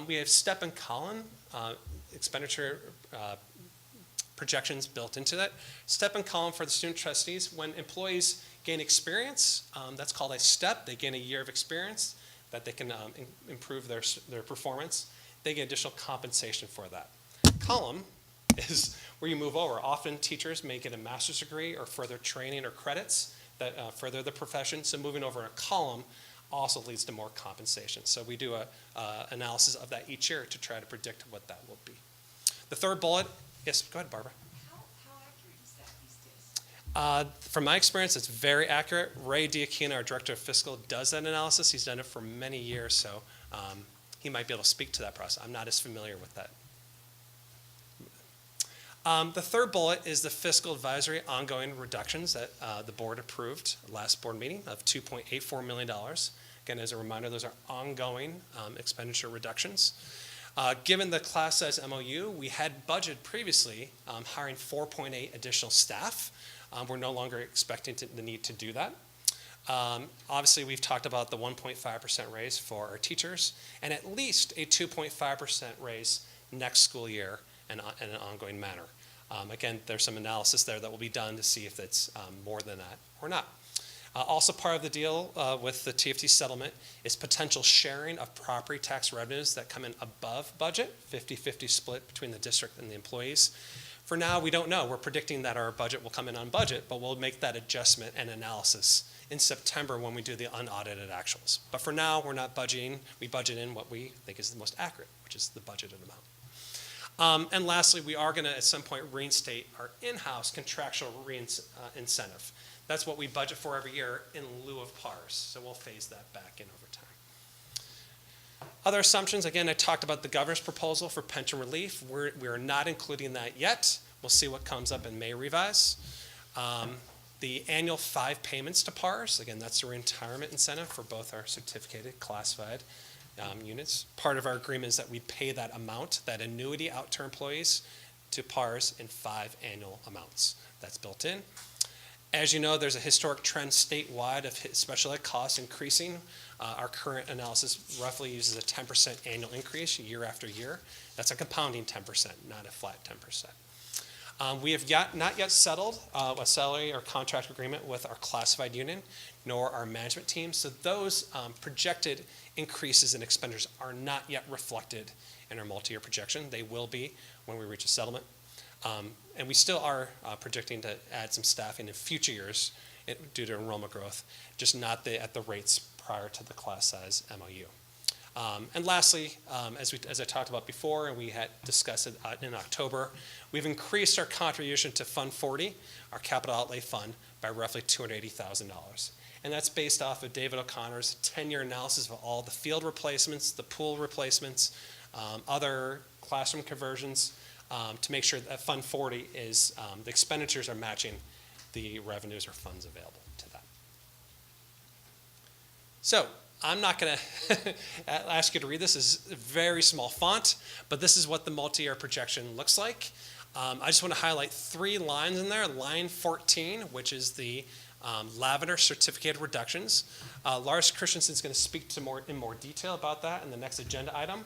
We have step and column expenditure projections built into that. Step and column for the student trustees, when employees gain experience, that's called a step. They gain a year of experience that they can improve their performance. They get additional compensation for that. Column is where you move over. Often teachers may get a master's degree or further training or credits that further the profession. So moving over a column also leads to more compensation. So we do a analysis of that each year to try to predict what that will be. The third bullet, yes, go ahead, Barbara. How accurate is that these days? From my experience, it's very accurate. Ray Diakina, our director of fiscal, does that analysis. He's done it for many years, so he might be able to speak to that process. I'm not as familiar with that. The third bullet is the fiscal advisory ongoing reductions that the board approved last board meeting of $2.84 million. Again, as a reminder, those are ongoing expenditure reductions. Given the class size MOU, we had budgeted previously hiring 4.8 additional staff. We're no longer expecting the need to do that. Obviously, we've talked about the 1.5% raise for our teachers and at least a 2.5% raise next school year in an ongoing manner. Again, there's some analysis there that will be done to see if it's more than that or not. Also part of the deal with the TFT settlement is potential sharing of property tax revenues that come in above budget, 50-50 split between the district and the employees. For now, we don't know. We're predicting that our budget will come in on budget, but we'll make that adjustment and analysis in September when we do the unaudited actuals. But for now, we're not budgeting. We budget in what we think is the most accurate, which is the budgeted amount. And lastly, we are going to at some point reinstate our in-house contractual incentive. That's what we budget for every year in lieu of PARs, so we'll phase that back in over time. Other assumptions, again, I talked about the governor's proposal for pension relief. We are not including that yet. We'll see what comes up in May revise. The annual 5 payments to PARs, again, that's a retirement incentive for both our certificated classified units. Part of our agreement is that we pay that amount, that annuity out to employees, to PARs in 5 annual amounts. That's built in. As you know, there's a historic trend statewide of special ed costs increasing. Our current analysis roughly uses a 10% annual increase year after year. That's a compounding 10%, not a flat 10%. We have not yet settled a salary or contract agreement with our classified union, nor our management team. So those projected increases in expenditures are not yet reflected in our multi-year projection. They will be when we reach a settlement. And we still are predicting to add some staffing in future years due to enrollment growth, just not at the rates prior to the class size MOU. And lastly, as I talked about before, and we had discussed it in October, we've increased our contribution to Fund 40, our capital outlay fund, by roughly $280,000. And that's based off of David O'Connor's 10-year analysis of all the field replacements, the pool replacements, other classroom conversions, to make sure that Fund 40 is, the expenditures are matching the revenues or funds available to that. So I'm not going to ask you to read this. It's a very small font, but this is what the multi-year projection looks like. I just want to highlight 3 lines in there. Line 14, which is the Lavender certificated reductions. Lars Christensen is going to speak to in more detail about that in the next agenda item.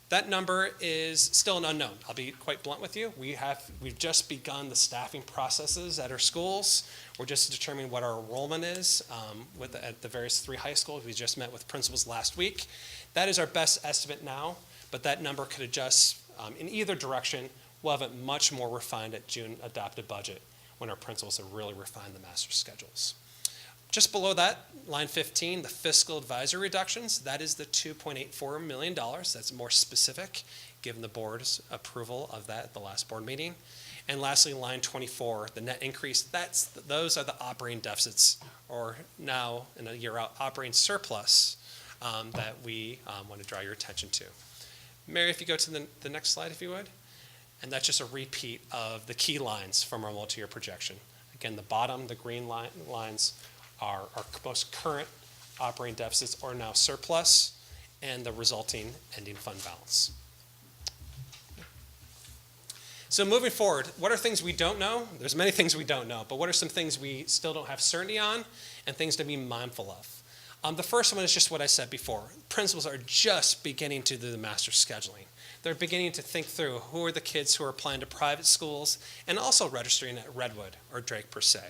That number is still an unknown. I'll be quite blunt with you. We've just begun the staffing processes at our schools. We're just determining what our enrollment is at the various 3 high schools. We just met with principals last week. That is our best estimate now, but that number could adjust in either direction. We'll have it much more refined at June adopted budget when our principals have really refined the master schedules. Just below that, line 15, the fiscal advisory reductions, that is the $2.84 million. That's more specific, given the board's approval of that at the last board meeting. And lastly, line 24, the net increase, those are the operating deficits, or now in a year out, operating surplus that we want to draw your attention to. Mary, if you go to the next slide, if you would. And that's just a repeat of the key lines from our multi-year projection. Again, the bottom, the green lines, our most current operating deficits are now surplus and the resulting ending fund balance. So moving forward, what are things we don't know? There's many things we don't know, but what are some things we still don't have certainty on and things to be mindful of? The first one is just what I said before. Principals are just beginning to do the master scheduling. They're beginning to think through who are the kids who are applying to private schools and also registering at Redwood or Drake per se.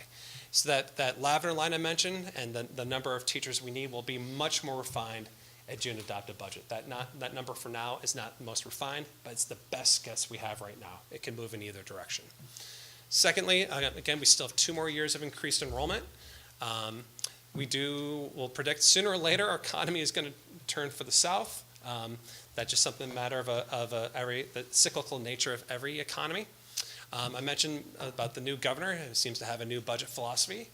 So that lavender line I mentioned and the number of teachers we need will be much more refined at June adopted budget. That number for now is not the most refined, but it's the best guess we have right now. It can move in either direction. Secondly, again, we still have 2 more years of increased enrollment. We'll predict sooner or later our economy is going to turn for the south. That's just something matter of the cyclical nature of every economy. I mentioned about the new governor who seems to have a new budget philosophy.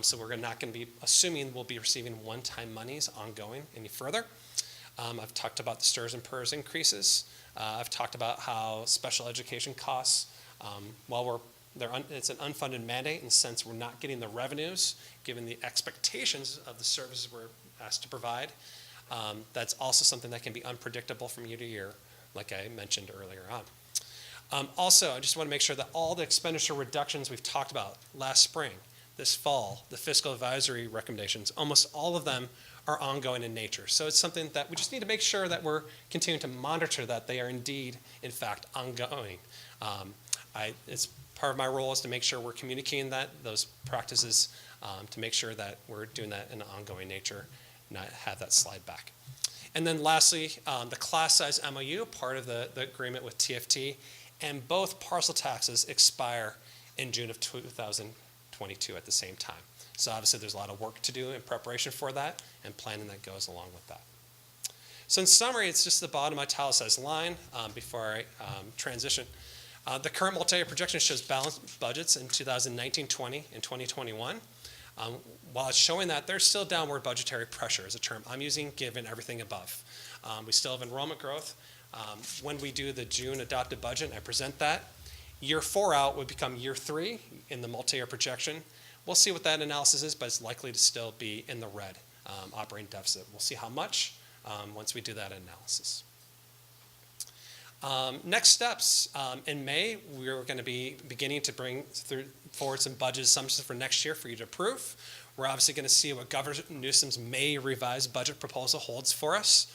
So we're not going to be assuming we'll be receiving one-time monies ongoing any further. I've talked about the STRS and PERS increases. I've talked about how special education costs, while it's an unfunded mandate in the sense we're not getting the revenues given the expectations of the services we're asked to provide. That's also something that can be unpredictable from year to year, like I mentioned earlier on. Also, I just want to make sure that all the expenditure reductions we've talked about last spring, this fall, the fiscal advisory recommendations, almost all of them are ongoing in nature. So it's something that we just need to make sure that we're continuing to monitor that they are indeed, in fact, ongoing. It's part of my role is to make sure we're communicating those practices to make sure that we're doing that in an ongoing nature, not have that slide back. And then lastly, the class size MOU, part of the agreement with TFT, and both parcel taxes expire in June of 2022 at the same time. So obviously there's a lot of work to do in preparation for that and planning that goes along with that. So in summary, it's just the bottom italicized line before I transition. The current multi-year projection shows balanced budgets in 2019-20 and 2021. While it's showing that, there's still downward budgetary pressure is a term I'm using given everything above. We still have enrollment growth. When we do the June adopted budget, and I present that, year 4 out would become year 3 in the multi-year projection. We'll see what that analysis is, but it's likely to still be in the red operating deficit. We'll see how much once we do that analysis. Next steps, in May, we're going to be beginning to bring forward some budget assumptions for next year for you to approve. We're obviously going to see what Governor Newsom's May revised budget proposal holds for us.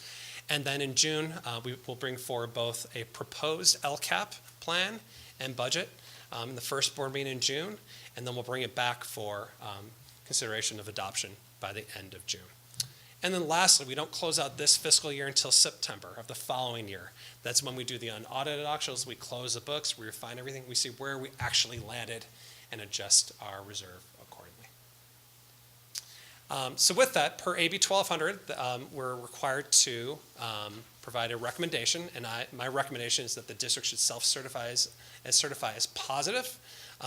And then in June, we will bring forward both a proposed LCAP plan and budget in the first board meeting in June, and then we'll bring it back for consideration of adoption by the end of June. And then lastly, we don't close out this fiscal year until September of the following year. That's when we do the unaudited actuals, we close the books, we refine everything, we see where we actually landed and adjust our reserve accordingly. So with that, per AB 1200, we're required to provide a recommendation, and my recommendation is that the district should self-certify as positive,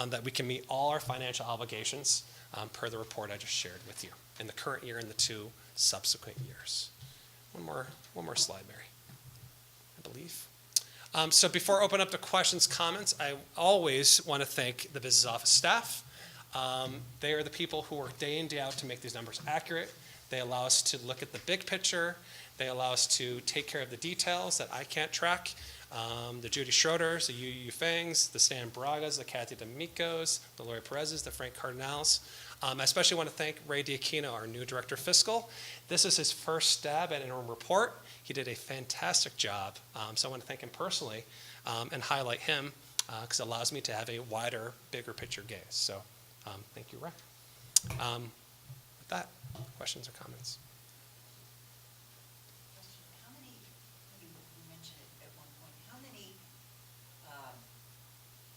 that we can meet all our financial obligations per the report I just shared with you in the current year and the 2 subsequent years. One more slide, Mary, I believe. So before I open up to questions, comments, I always want to thank the business office staff. They are the people who work day in, day out to make these numbers accurate. They allow us to look at the big picture. They allow us to take care of the details that I can't track. The Judy Schroeders, the Yu Fangs, the Stan Bragas, the Kathy D'Amicos, the Lori Perez's, the Frank Cardinals. I especially want to thank Ray Diakino, our new Director of Fiscal. This is his first stab at interim report. He did a fantastic job, so I want to thank him personally and highlight him because it allows me to have a wider, bigger picture gaze. So thank you, Ray. With that, questions or comments? How many, you mentioned it at one point, how many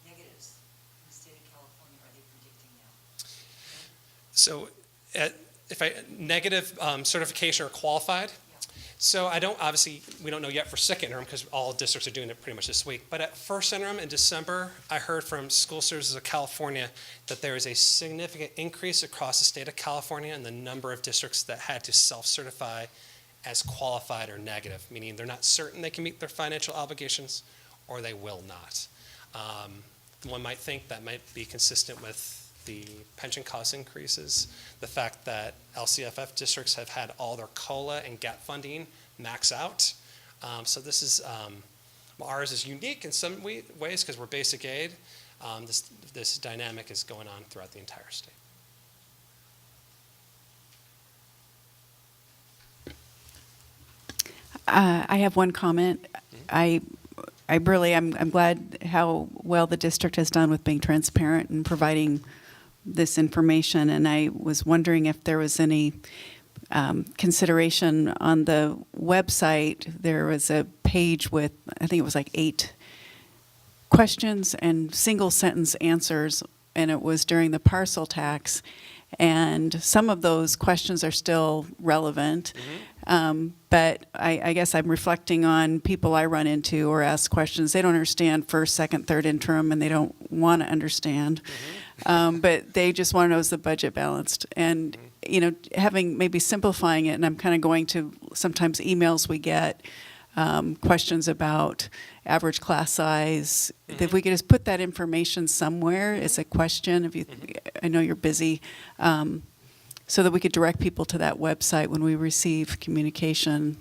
negatives in the state of California are they predicting now? So negative certification or qualified. So we don't know yet for second interim because all districts are doing it pretty much this week. But at first interim in December, I heard from School Services of California that there is a significant increase across the state of California in the number of districts that had to self-certify as qualified or negative, meaning they're not certain they can meet their financial obligations or they will not. One might think that might be consistent with the pension cost increases, the fact that LCFF districts have had all their COLA and GAP funding max out. So this is Ours is unique in some ways because we're basic aid. This dynamic is going on throughout the entire state. I have one comment. I'm glad how well the district has done with being transparent and providing this information. And I was wondering if there was any consideration on the website. There was a page with, I think it was like 8 questions and single sentence answers, and it was during the parcel tax. And some of those questions are still relevant. But I guess I'm reflecting on people I run into or ask questions. They don't understand first, second, third interim, and they don't want to understand. But they just want to know, is the budget balanced? And, you know, maybe simplifying it, and I'm kind of going to sometimes emails we get, questions about average class size. If we could just put that information somewhere as a question, if you, I know you're busy, so that we could direct people to that website when we receive communication.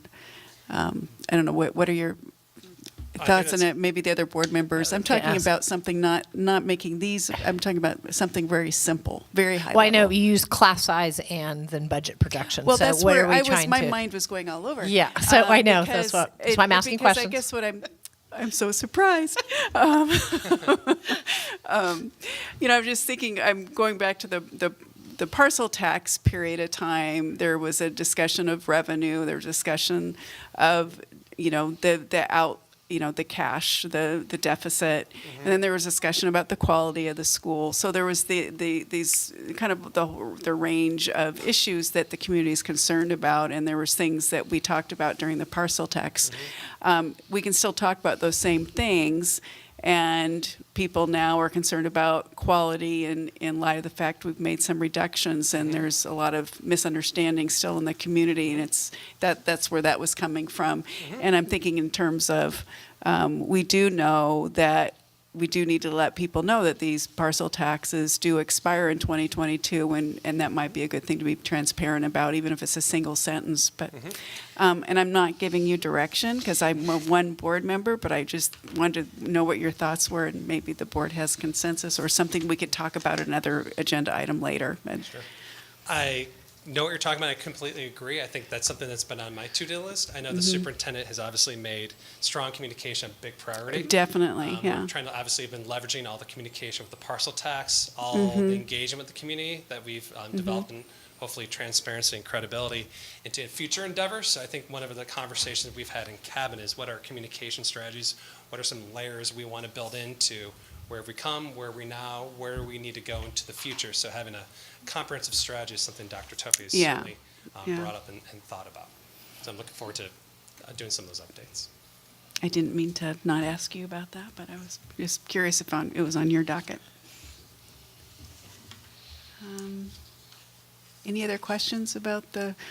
I don't know, what are your thoughts on it? Maybe the other board members. I'm talking about something not making these, I'm talking about something very simple, very high level. Well, I know you use class size and then budget projection. Well, so that's what where are we my mind was going all over. Yeah, so I know, that's why I'm asking questions. I guess what I'm so surprised. You know, I'm just thinking, I'm going back to the parcel tax period of time. There was a discussion of revenue. There was discussion of, you know, the cash, the deficit, and then there was discussion about the quality of the school. So there was these kind of the range of issues that the community is concerned about, and there was things that we talked about during the parcel tax. We can still talk about those same things, and people now are concerned about quality in light of the fact we've made some reductions, and there's a lot of misunderstanding still in the community, and that's where that was coming from. And I'm thinking in terms of, we do know that we do need to let people know that these parcel taxes do expire in 2022, and that might be a good thing to be transparent about, even if it's a single sentence. But, and I'm not giving you direction because I'm one board member, but I just wanted to know what your thoughts were, and maybe the board has consensus or something we could talk about another agenda item later. Sure. I know what you're talking about. I completely agree. I think that's something that's been on my to-do list. I know the superintendent has obviously made strong communication a big priority. Definitely, yeah. We're trying to obviously been leveraging all the communication with the parcel tax, all the engagement with the community that we've developed, and hopefully transparency and credibility into future endeavors. So I think one of the conversations we've had in cabinet is what are our communication strategies, what are some layers we want to build into where have we come, where are we now, where do we need to go into the future. So having a comprehensive strategy is something Dr. Tuffy has certainly brought up and thought about. So I'm looking forward to doing some of those updates. I didn't mean to not ask you about that, but I was just curious if it was on your docket. Any other questions about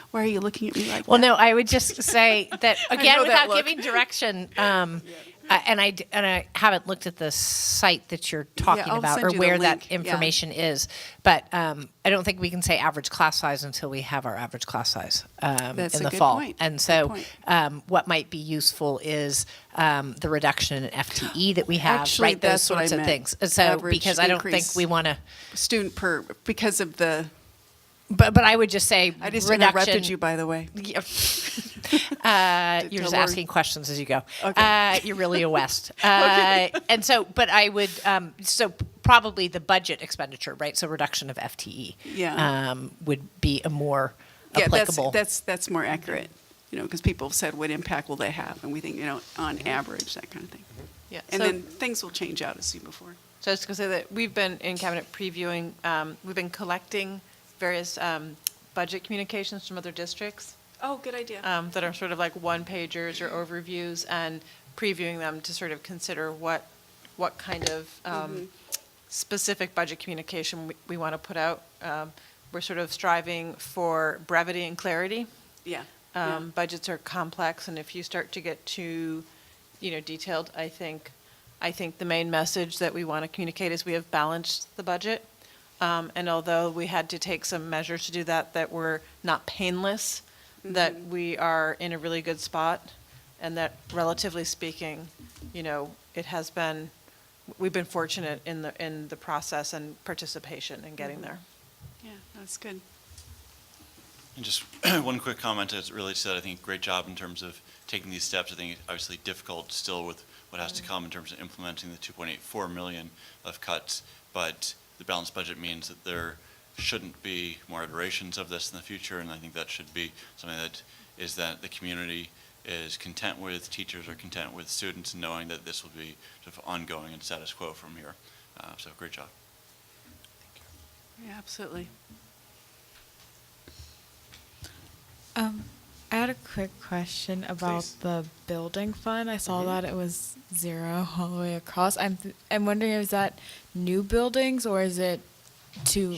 why are you looking at me like that? Well, no, I would just say that, again, without look. giving direction, and I haven't looked at the site that you're talking I'll about send or you the where link. that information is, but I don't think we can say average class size until we have our average class size That's in a the good fall. point. And Good so point. what might be useful is the reduction in FTE that we have, Actually, right? Those that's what I sorts of meant. things. And so Average because I don't think increase. we want to. Student because of the. But I would just say I just reduction. interrupted you, by the way. You're just worry. asking questions as you go. Okay. You're really a West. And so, but I would, so probably the budget expenditure, right? So reduction of FTE would be a more applicable. That's more accurate, because people have said, what impact will they have? And we think, on average, that kind of thing. Yeah. And then things will change out, as seen before. So I was going to say that we've been in cabinet previewing, we've been collecting various budget communications from other districts. Oh, good idea. That are sort of like one-pagers or overviews, and previewing them to sort of consider what kind of specific budget communication we want to put out. We're sort of striving for brevity and clarity. Yeah. Budgets are complex, and if you start to get too, detailed, I think the main message that we want to communicate is we have balanced the budget. And although we had to take some measures to do that were not painless, that we are in a really good spot, and that relatively speaking, it has been, we've been fortunate in the process and participation in getting there. Yeah, that's good. And just one quick comment as it relates to that. I think great job in terms of taking these steps. I think it's obviously difficult still with what has to come in terms of implementing the 2.84 million of cuts, but the balanced budget means that there shouldn't be more iterations of this in the future, and I think that should be something that the community is content with, teachers are content with, students knowing that this will be sort of ongoing and status quo from here. So great job. Yeah, absolutely. I had a quick question about the building fund. I saw that it was 0 all the way across. I'm wondering, is that new buildings or is it to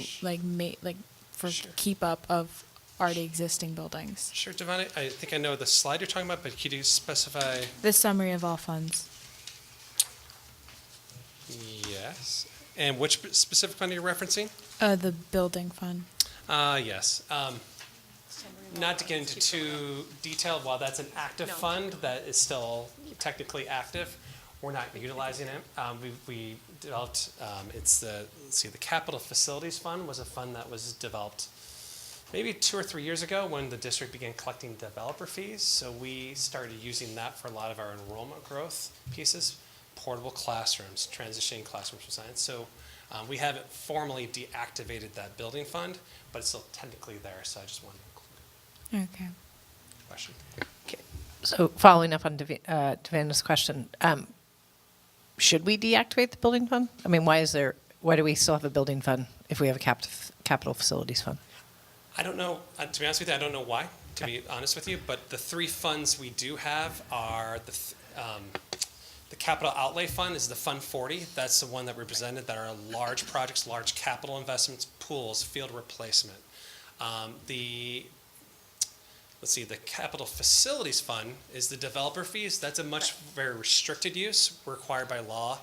for keep up of already existing buildings? Sure, Devon, I think I know the slide you're talking about, but could you specify? The summary of all funds. Yes. And which specific fund are you referencing? The building fund. Yes. Not to get into too detailed, while that's an active fund that is still technically active, we're not utilizing it. We developed, the Capital Facilities Fund was a fund that was developed maybe 2 or 3 years ago when the district began collecting developer fees. So we started using that for a lot of our enrollment growth pieces, portable classrooms, transitioning classrooms for science. So we haven't formally deactivated that building fund, but it's still technically there. So I just wanted to include Okay. question. Okay. So following up on Devanna's question, should we deactivate the building fund? I mean, why do we still have a building fund if we have a capital facilities fund? I don't know, to be honest with you, I don't know why, to be honest with you, but the 3 funds we do have are the Capital Outlay Fund is the Fund 40. That's the one that represented that are large projects, large capital investments, pools, field replacement. The Capital Facilities Fund is the developer fees. That's a very restricted use required by law,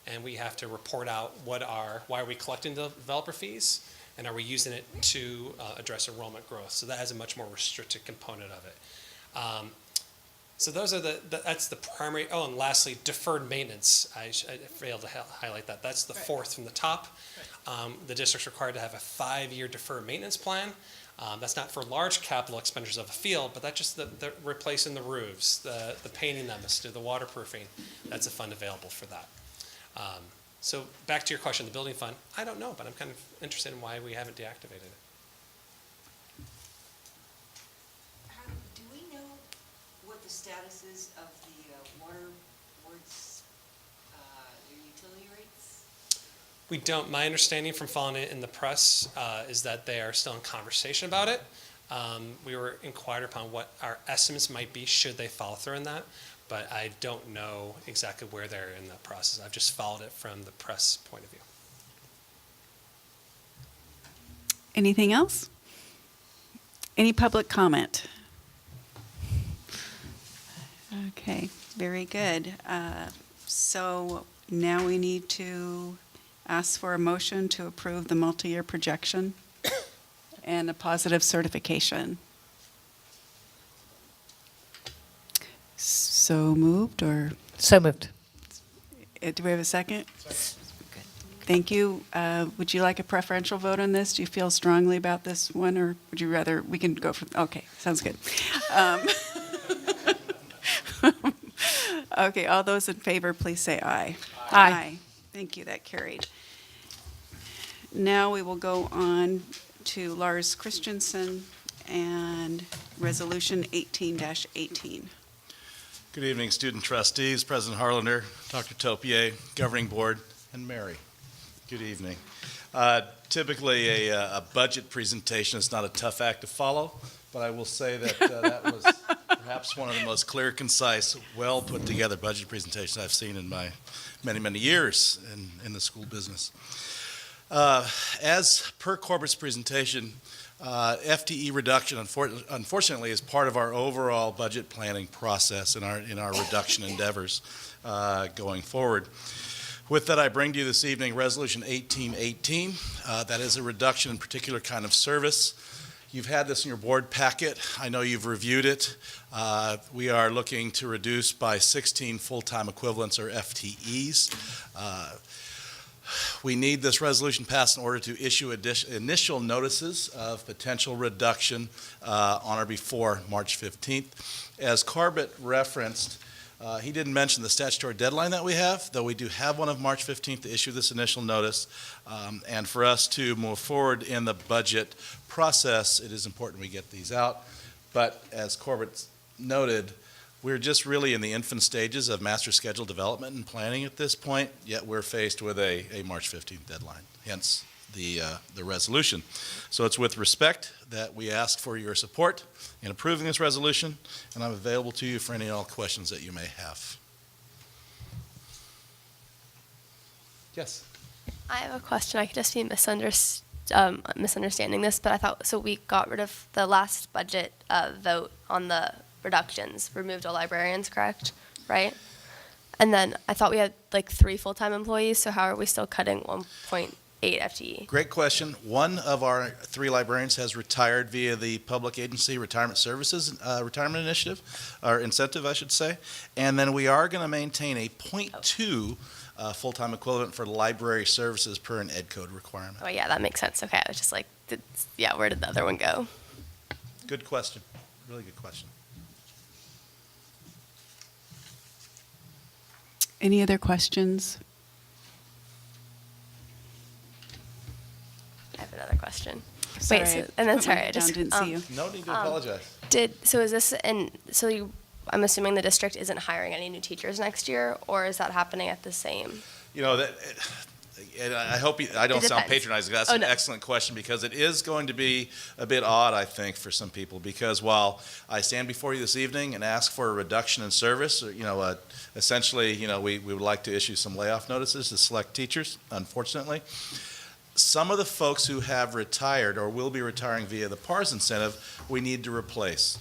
and we have to report out why are we collecting the developer fees, and are we using it to address enrollment growth. So that has a much more restricted component of it. So those are that's the primary. Oh, and lastly, deferred maintenance. I failed to highlight that. That's the 4th from the top. The district's required to have a 5-year deferred maintenance plan. That's not for large capital expenditures of a field, but that's just the replacing the roofs, the painting them, the waterproofing. That's a fund available for that. So back to your question, the building fund, I don't know, but I'm kind of interested in why we haven't deactivated it. Do we know what the status is of the water board's utility rates? We don't. My understanding from following it in the press is that they are still in conversation about it. We were inquired upon what our estimates might be should they follow through in that, but I don't know exactly where they're in that process. I've just followed it from the press point of view. Anything else? Any public comment? Okay, very good. So now we need to ask for a motion to approve the multi-year projection and a positive certification. So moved, or? So moved. Do we have a second? Thank you. Would you like a preferential vote on this? Do you feel strongly about this one, or would you rather, we can go for, okay, sounds good. Okay, all those in favor, please say aye. Aye. Thank you, that carried. Now we will go on to Lars Christensen and Resolution 18-18. Good evening, student trustees, President Harlander, Dr. Topier, Governing Board, and Mary. Good evening. Typically, a budget presentation is not a tough act to follow, but I will say that that was perhaps one of the most clear, concise, well put together budget presentations I've seen in my many, many years in the school business. As per Corbett's presentation, FTE reduction, unfortunately, is part of our overall budget planning process in our reduction endeavors going forward. With that, I bring to you this evening Resolution 1818. That is a reduction in particular kind of service. You've had this in your board packet. I know you've reviewed it. We are looking to reduce by 16 full-time equivalents, or FTEs. We need this resolution passed in order to issue initial notices of potential reduction on or before March 15th. As Corbett referenced, he didn't mention the statutory deadline that we have, though we do have one of March 15th to issue this initial notice. And for us to move forward in the budget process, it is important we get these out. But as Corbett noted, we're just really in the infant stages of master schedule development and planning at this point, yet we're faced with a March 15th deadline, hence the resolution. So it's with respect that we ask for your support in approving this resolution, and I'm available to you for any and all questions that you may have. Yes? I have a question. I could just be misunderstanding this, but I thought, so we got rid of the last budget vote on the reductions, removed all librarians, correct? Right? And then I thought we had like 3 full-time employees, so how are we still cutting 1.8 FTE? Great question. One of our 3 librarians has retired via the Public Agency Retirement Services Retirement Initiative, or incentive, I should say. And then we are going to maintain a 0.2 full-time equivalent for library services per an ed code requirement. Oh, yeah, that makes sense. Okay, I was just like, where did the other one go? Good question. Really good question. Any other questions? I have another question. Sorry, Wait, so, I and then put my sorry, I head down, just didn't see you. No need to apologize. So is this, and so I'm assuming the district isn't hiring any new teachers next year, or is that happening at the same? You know, and I hope I don't It sound depends. patronizing. That's an excellent question, because it is going to be a bit odd, I think, for some people, because while I stand before you this evening and ask for a reduction in service, or, essentially, we would like to issue some layoff notices to select teachers, unfortunately. Some of the folks who have retired or will be retiring via the PARS incentive, we need to replace.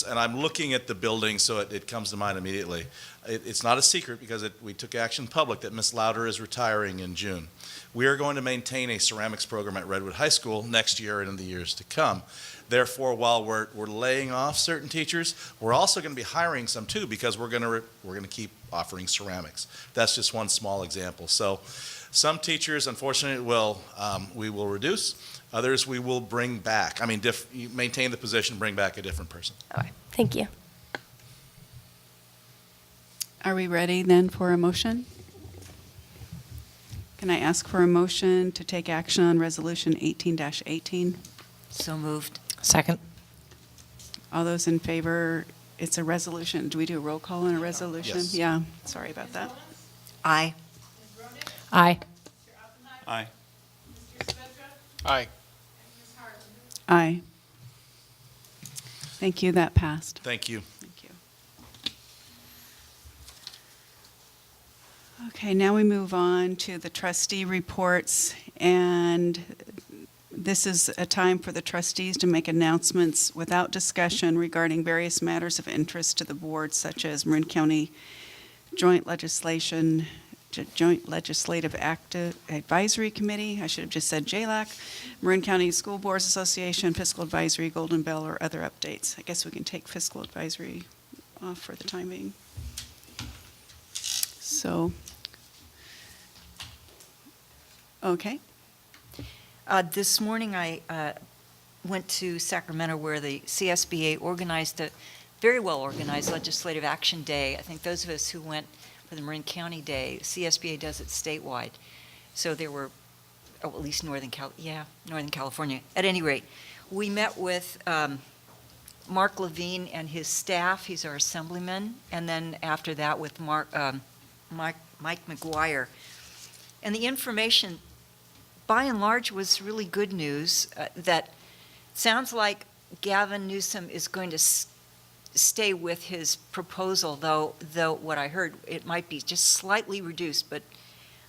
And I'm looking at the building, so it comes to mind immediately. It's not a secret, because we took action public, that Ms. Louder is retiring in June. We are going to maintain a ceramics program at Redwood High School next year and in the years to come. Therefore, while we're laying off certain teachers, we're also going to be hiring some too, because we're going to keep offering ceramics. That's just one small example. So some teachers, unfortunately, we will reduce. Others we will bring back. Maintain the position, bring back a different person. Okay, thank you. Are we ready then for a motion? Can I ask for a motion to take action on Resolution 18-18? So moved. Second. All those in favor, it's a resolution. Do we do a roll call on a resolution? Yes. Yeah, sorry about that. Aye. Aye. Aye. Aye. Aye. Thank you, that passed. Thank you. Thank you. Okay, now we move on to the trustee reports, and this is a time for the trustees to make announcements without discussion regarding various matters of interest to the board, such as Marin County Joint Legislative Advisory Committee, I should have just said JLAC, Marin County School Boards Association, Fiscal Advisory, Golden Bell, or other updates. I guess we can take Fiscal Advisory off for the time being. So, okay. This morning I went to Sacramento, where the CSBA organized a very well organized legislative action day. I think those of us who went for the Marin County Day, CSBA does it statewide. So there were, at least Northern California. At any rate, we met with Mark Levine and his staff. He's our assemblyman. And then after that with Mike McGuire. And the information, by and large, was really good news. That sounds like Gavin Newsom is going to stay with his proposal, though what I heard, it might be just slightly reduced, but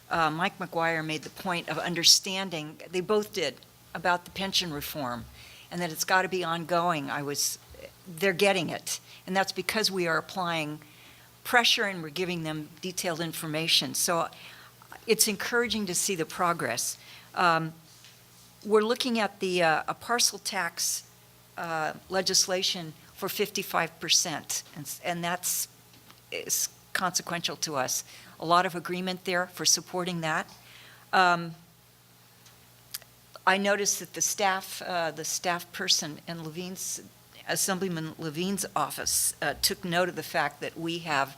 Mike McGuire made the point of understanding, they both did, about the pension reform, and that it's got to be ongoing. They're getting it, and that's because we are applying pressure and we're giving them detailed information. So it's encouraging to see the progress. We're looking at a parcel tax legislation for 55%, and that's is consequential to us. A lot of agreement there for supporting that. I noticed that the staff person in Assemblyman Levine's office took note of the fact that we have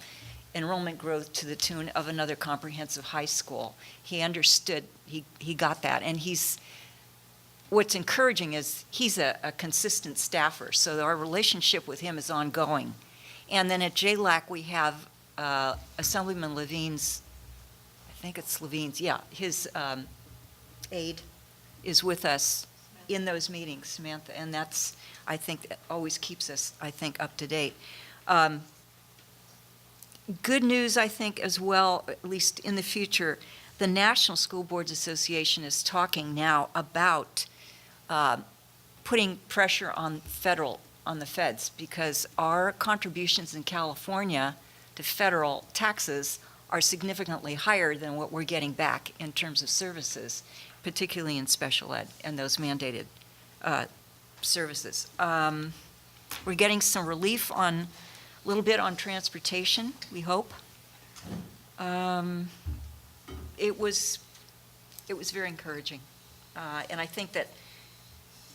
enrollment growth to the tune of another comprehensive high school. He understood, he got that, and what's encouraging is he's a consistent staffer, so our relationship with him is ongoing. And then at JLAC, we have Assemblyman Levine's, I think it's Levine's, yeah, his aide is with us in those meetings, Samantha, and that's, I think, that always keeps us, I think, up to date. Good news, I think, as well, at least in the future, the National School Boards Association is talking now about putting pressure on the feds, because our contributions in California to federal taxes are significantly higher than what we're getting back in terms of services, particularly in special ed and those mandated services. We're getting some relief on a little bit on transportation, we hope. It was very encouraging. And I think that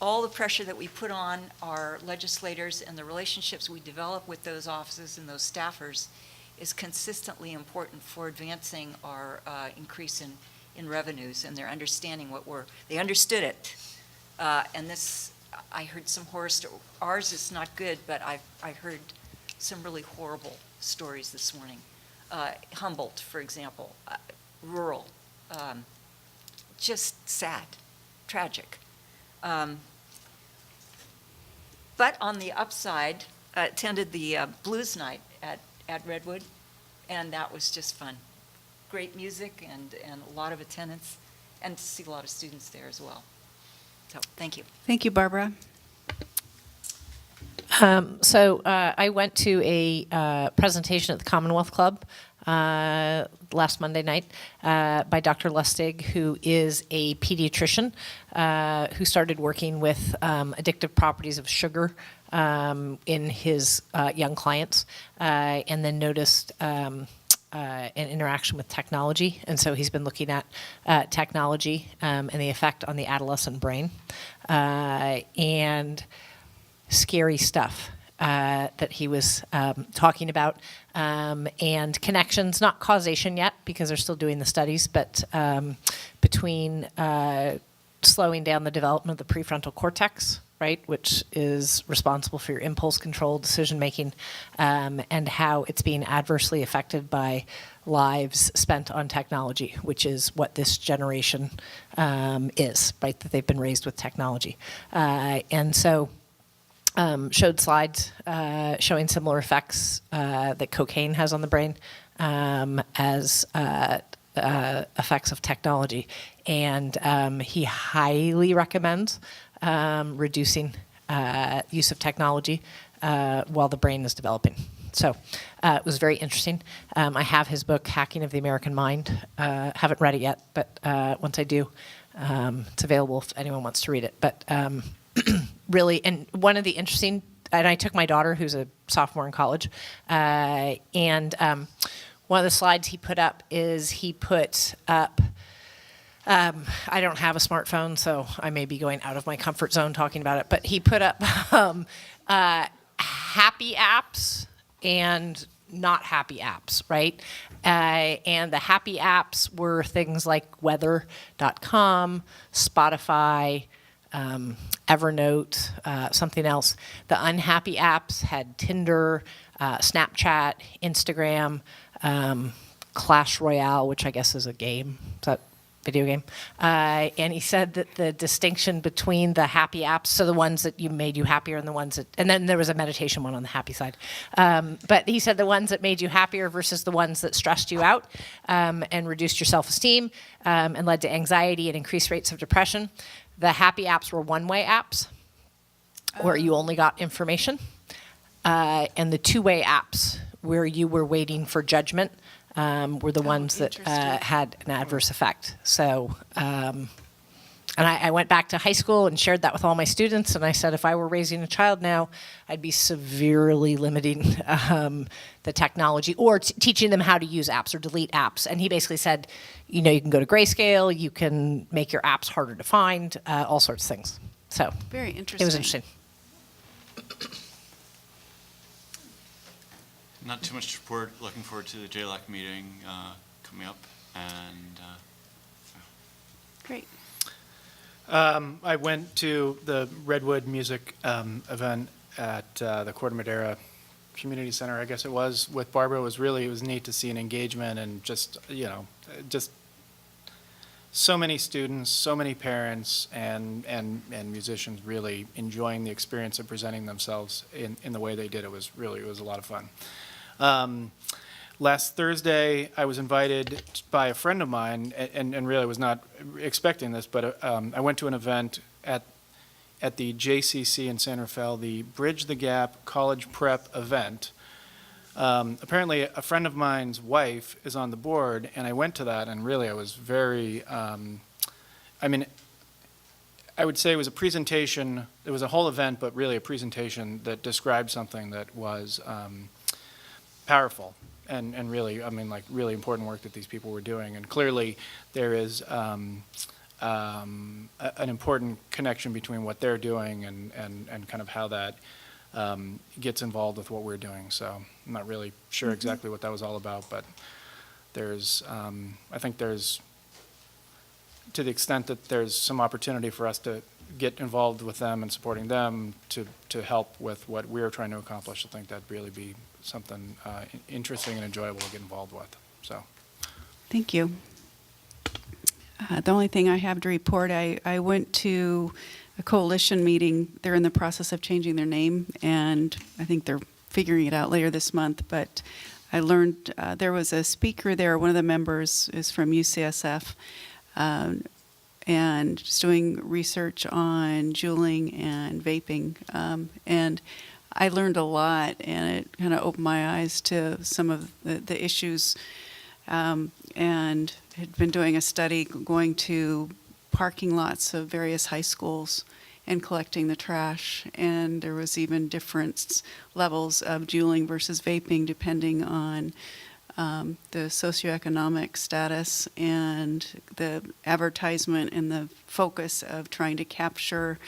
all the pressure that we put on our legislators and the relationships we develop with those offices and those staffers is consistently important for advancing our increase in revenues and their understanding they understood it. And this, I heard some horror stories. Ours is not good, but I heard some really horrible stories this morning. Humboldt, for example, rural, just sad, tragic. But on the upside, attended the blues night at Redwood, and that was just fun. Great music and a lot of attendance, and to see a lot of students there as well. So, thank you. Thank you, Barbara. I went to a presentation at the Commonwealth Club last Monday night by Dr. Lustig, who is a pediatrician who started working with addictive properties of sugar in his young clients, and then noticed an interaction with technology. And so he's been looking at technology and the effect on the adolescent brain. And scary stuff that he was talking about, and connections, not causation yet because they're still doing the studies, but between slowing down the development of the prefrontal cortex, right, which is responsible for your impulse control, decision making, and how it's being adversely affected by lives spent on technology, which is what this generation is, right, that they've been raised with technology. And so showed slides showing similar effects that cocaine has on the brain as effects of technology. And he highly recommends reducing use of technology while the brain is developing. So it was very interesting. I have his book, Hacking of the American Mind. Haven't read it yet, but once I do, it's available if anyone wants to read it. But really, and one of the interesting, and I took my daughter, who's a sophomore in college, and one of the slides he put up is he put up, I don't have a smartphone, so I may be going out of my comfort zone talking about it, but he put up happy apps and not happy apps, right? And the happy apps were things like weather.com, Spotify, Evernote, something else. The unhappy apps had Tinder, Snapchat, Instagram, Clash Royale, which I guess is a game. Is that a video game? And he said that the distinction between the happy apps, so the ones that made you happier and the ones that, and then there was a meditation one on the happy side. But he said the ones that made you happier versus the ones that stressed you out and reduced your self-esteem and led to anxiety and increased rates of depression. The happy apps were one-way apps, where you only got information, and the two-way apps, where you were waiting for judgment, were the ones that had an adverse effect. So And I went back to high school and shared that with all my students. And I said, if I were raising a child now, I'd be severely limiting the technology or teaching them how to use apps or delete apps. And he basically said, you know, you can go to grayscale, you can make your apps harder to find, all sorts of things. So Very interesting. it was interesting. Not too much to report. Looking forward to the JLAC meeting coming up. And Great. I went to the Redwood music event at the Corte Madera Community Center, I guess it was, with Barbara. It was neat to see an engagement and just, you know, just so many students, so many parents and musicians really enjoying the experience of presenting themselves in the way they did. It was a lot of fun. Last Thursday, I was invited by a friend of mine, and really was not expecting this, but I went to an event at the JCC in San Rafael, the Bridge the Gap College Prep event. Apparently, a friend of mine's wife is on the board, and I went to that, and really I was very, I mean, I would say it was a presentation, it was a whole event, but really a presentation that described something that was powerful. And really, I mean, like, really important work that these people were doing. And clearly, there is an important connection between what they're doing and kind of how that gets involved with what we're doing. So I'm not really sure exactly what that was all about, but there's, I think there's, to the extent that there's some opportunity for us to get involved with them and supporting them to help with what we're trying to accomplish, I think that'd really be something interesting and enjoyable to get involved with. So, Thank you. The only thing I have to report, I went to a coalition meeting. They're in the process of changing their name, and I think they're figuring it out later this month. But I learned there was a speaker there. One of the members is from UCSF, and just doing research on juuling and vaping. And I learned a lot, and it kind of opened my eyes to some of the issues, and had been doing a study going to parking lots of various high schools and collecting the trash. And there was even different levels of juuling versus vaping depending on the socioeconomic status and the advertisement and the focus of trying to capture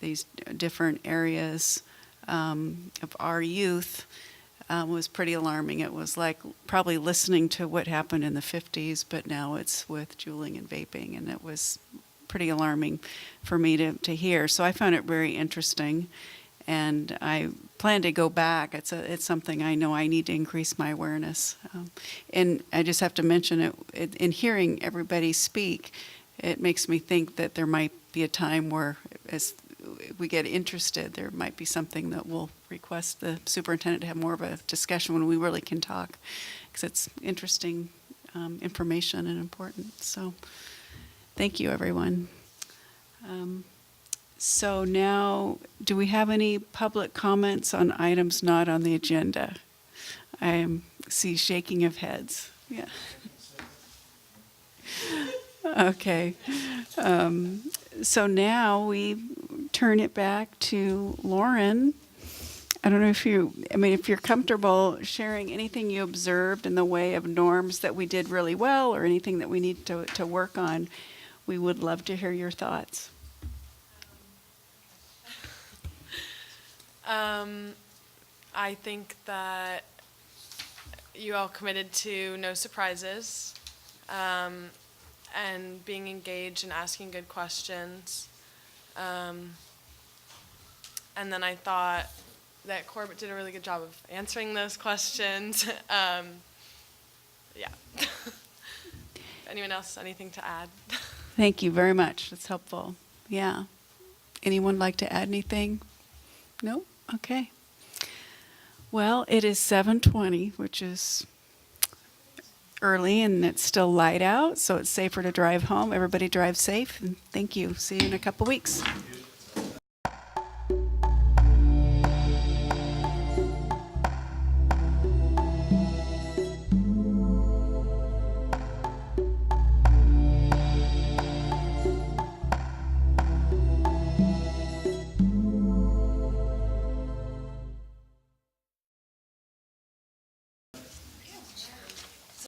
these different areas of our youth was pretty alarming. It was like probably listening to what happened in the 50s, but now it's with juuling and vaping, and it was pretty alarming for me to hear. So I found it very interesting, and I plan to go back. It's something I know I need to increase my awareness. And I just have to mention it, in hearing everybody speak, it makes me think that there might be a time where, as we get interested, there might be something that we'll request the superintendent to have more of a discussion when we really can talk, because it's interesting information and important. So thank you, everyone. So now, do we have any public comments on items not on the agenda? I see shaking of heads. Yeah. Okay. So now we turn it back to Lauren. I don't know if if you're comfortable sharing anything you observed in the way of norms that we did really well or anything that we need to work on. We would love to hear your thoughts. I think that you all committed to no surprises, and being engaged and asking good questions. And then I thought that Corbett did a really good job of answering those questions. Yeah. Anyone else, anything to add? Thank you very much. That's helpful. Yeah. Anyone like to add anything? No? Okay. Well, it is 7:20, which is early, and it's still light out, so it's safer to drive home. Everybody drive safe, and thank you. See you in a couple weeks.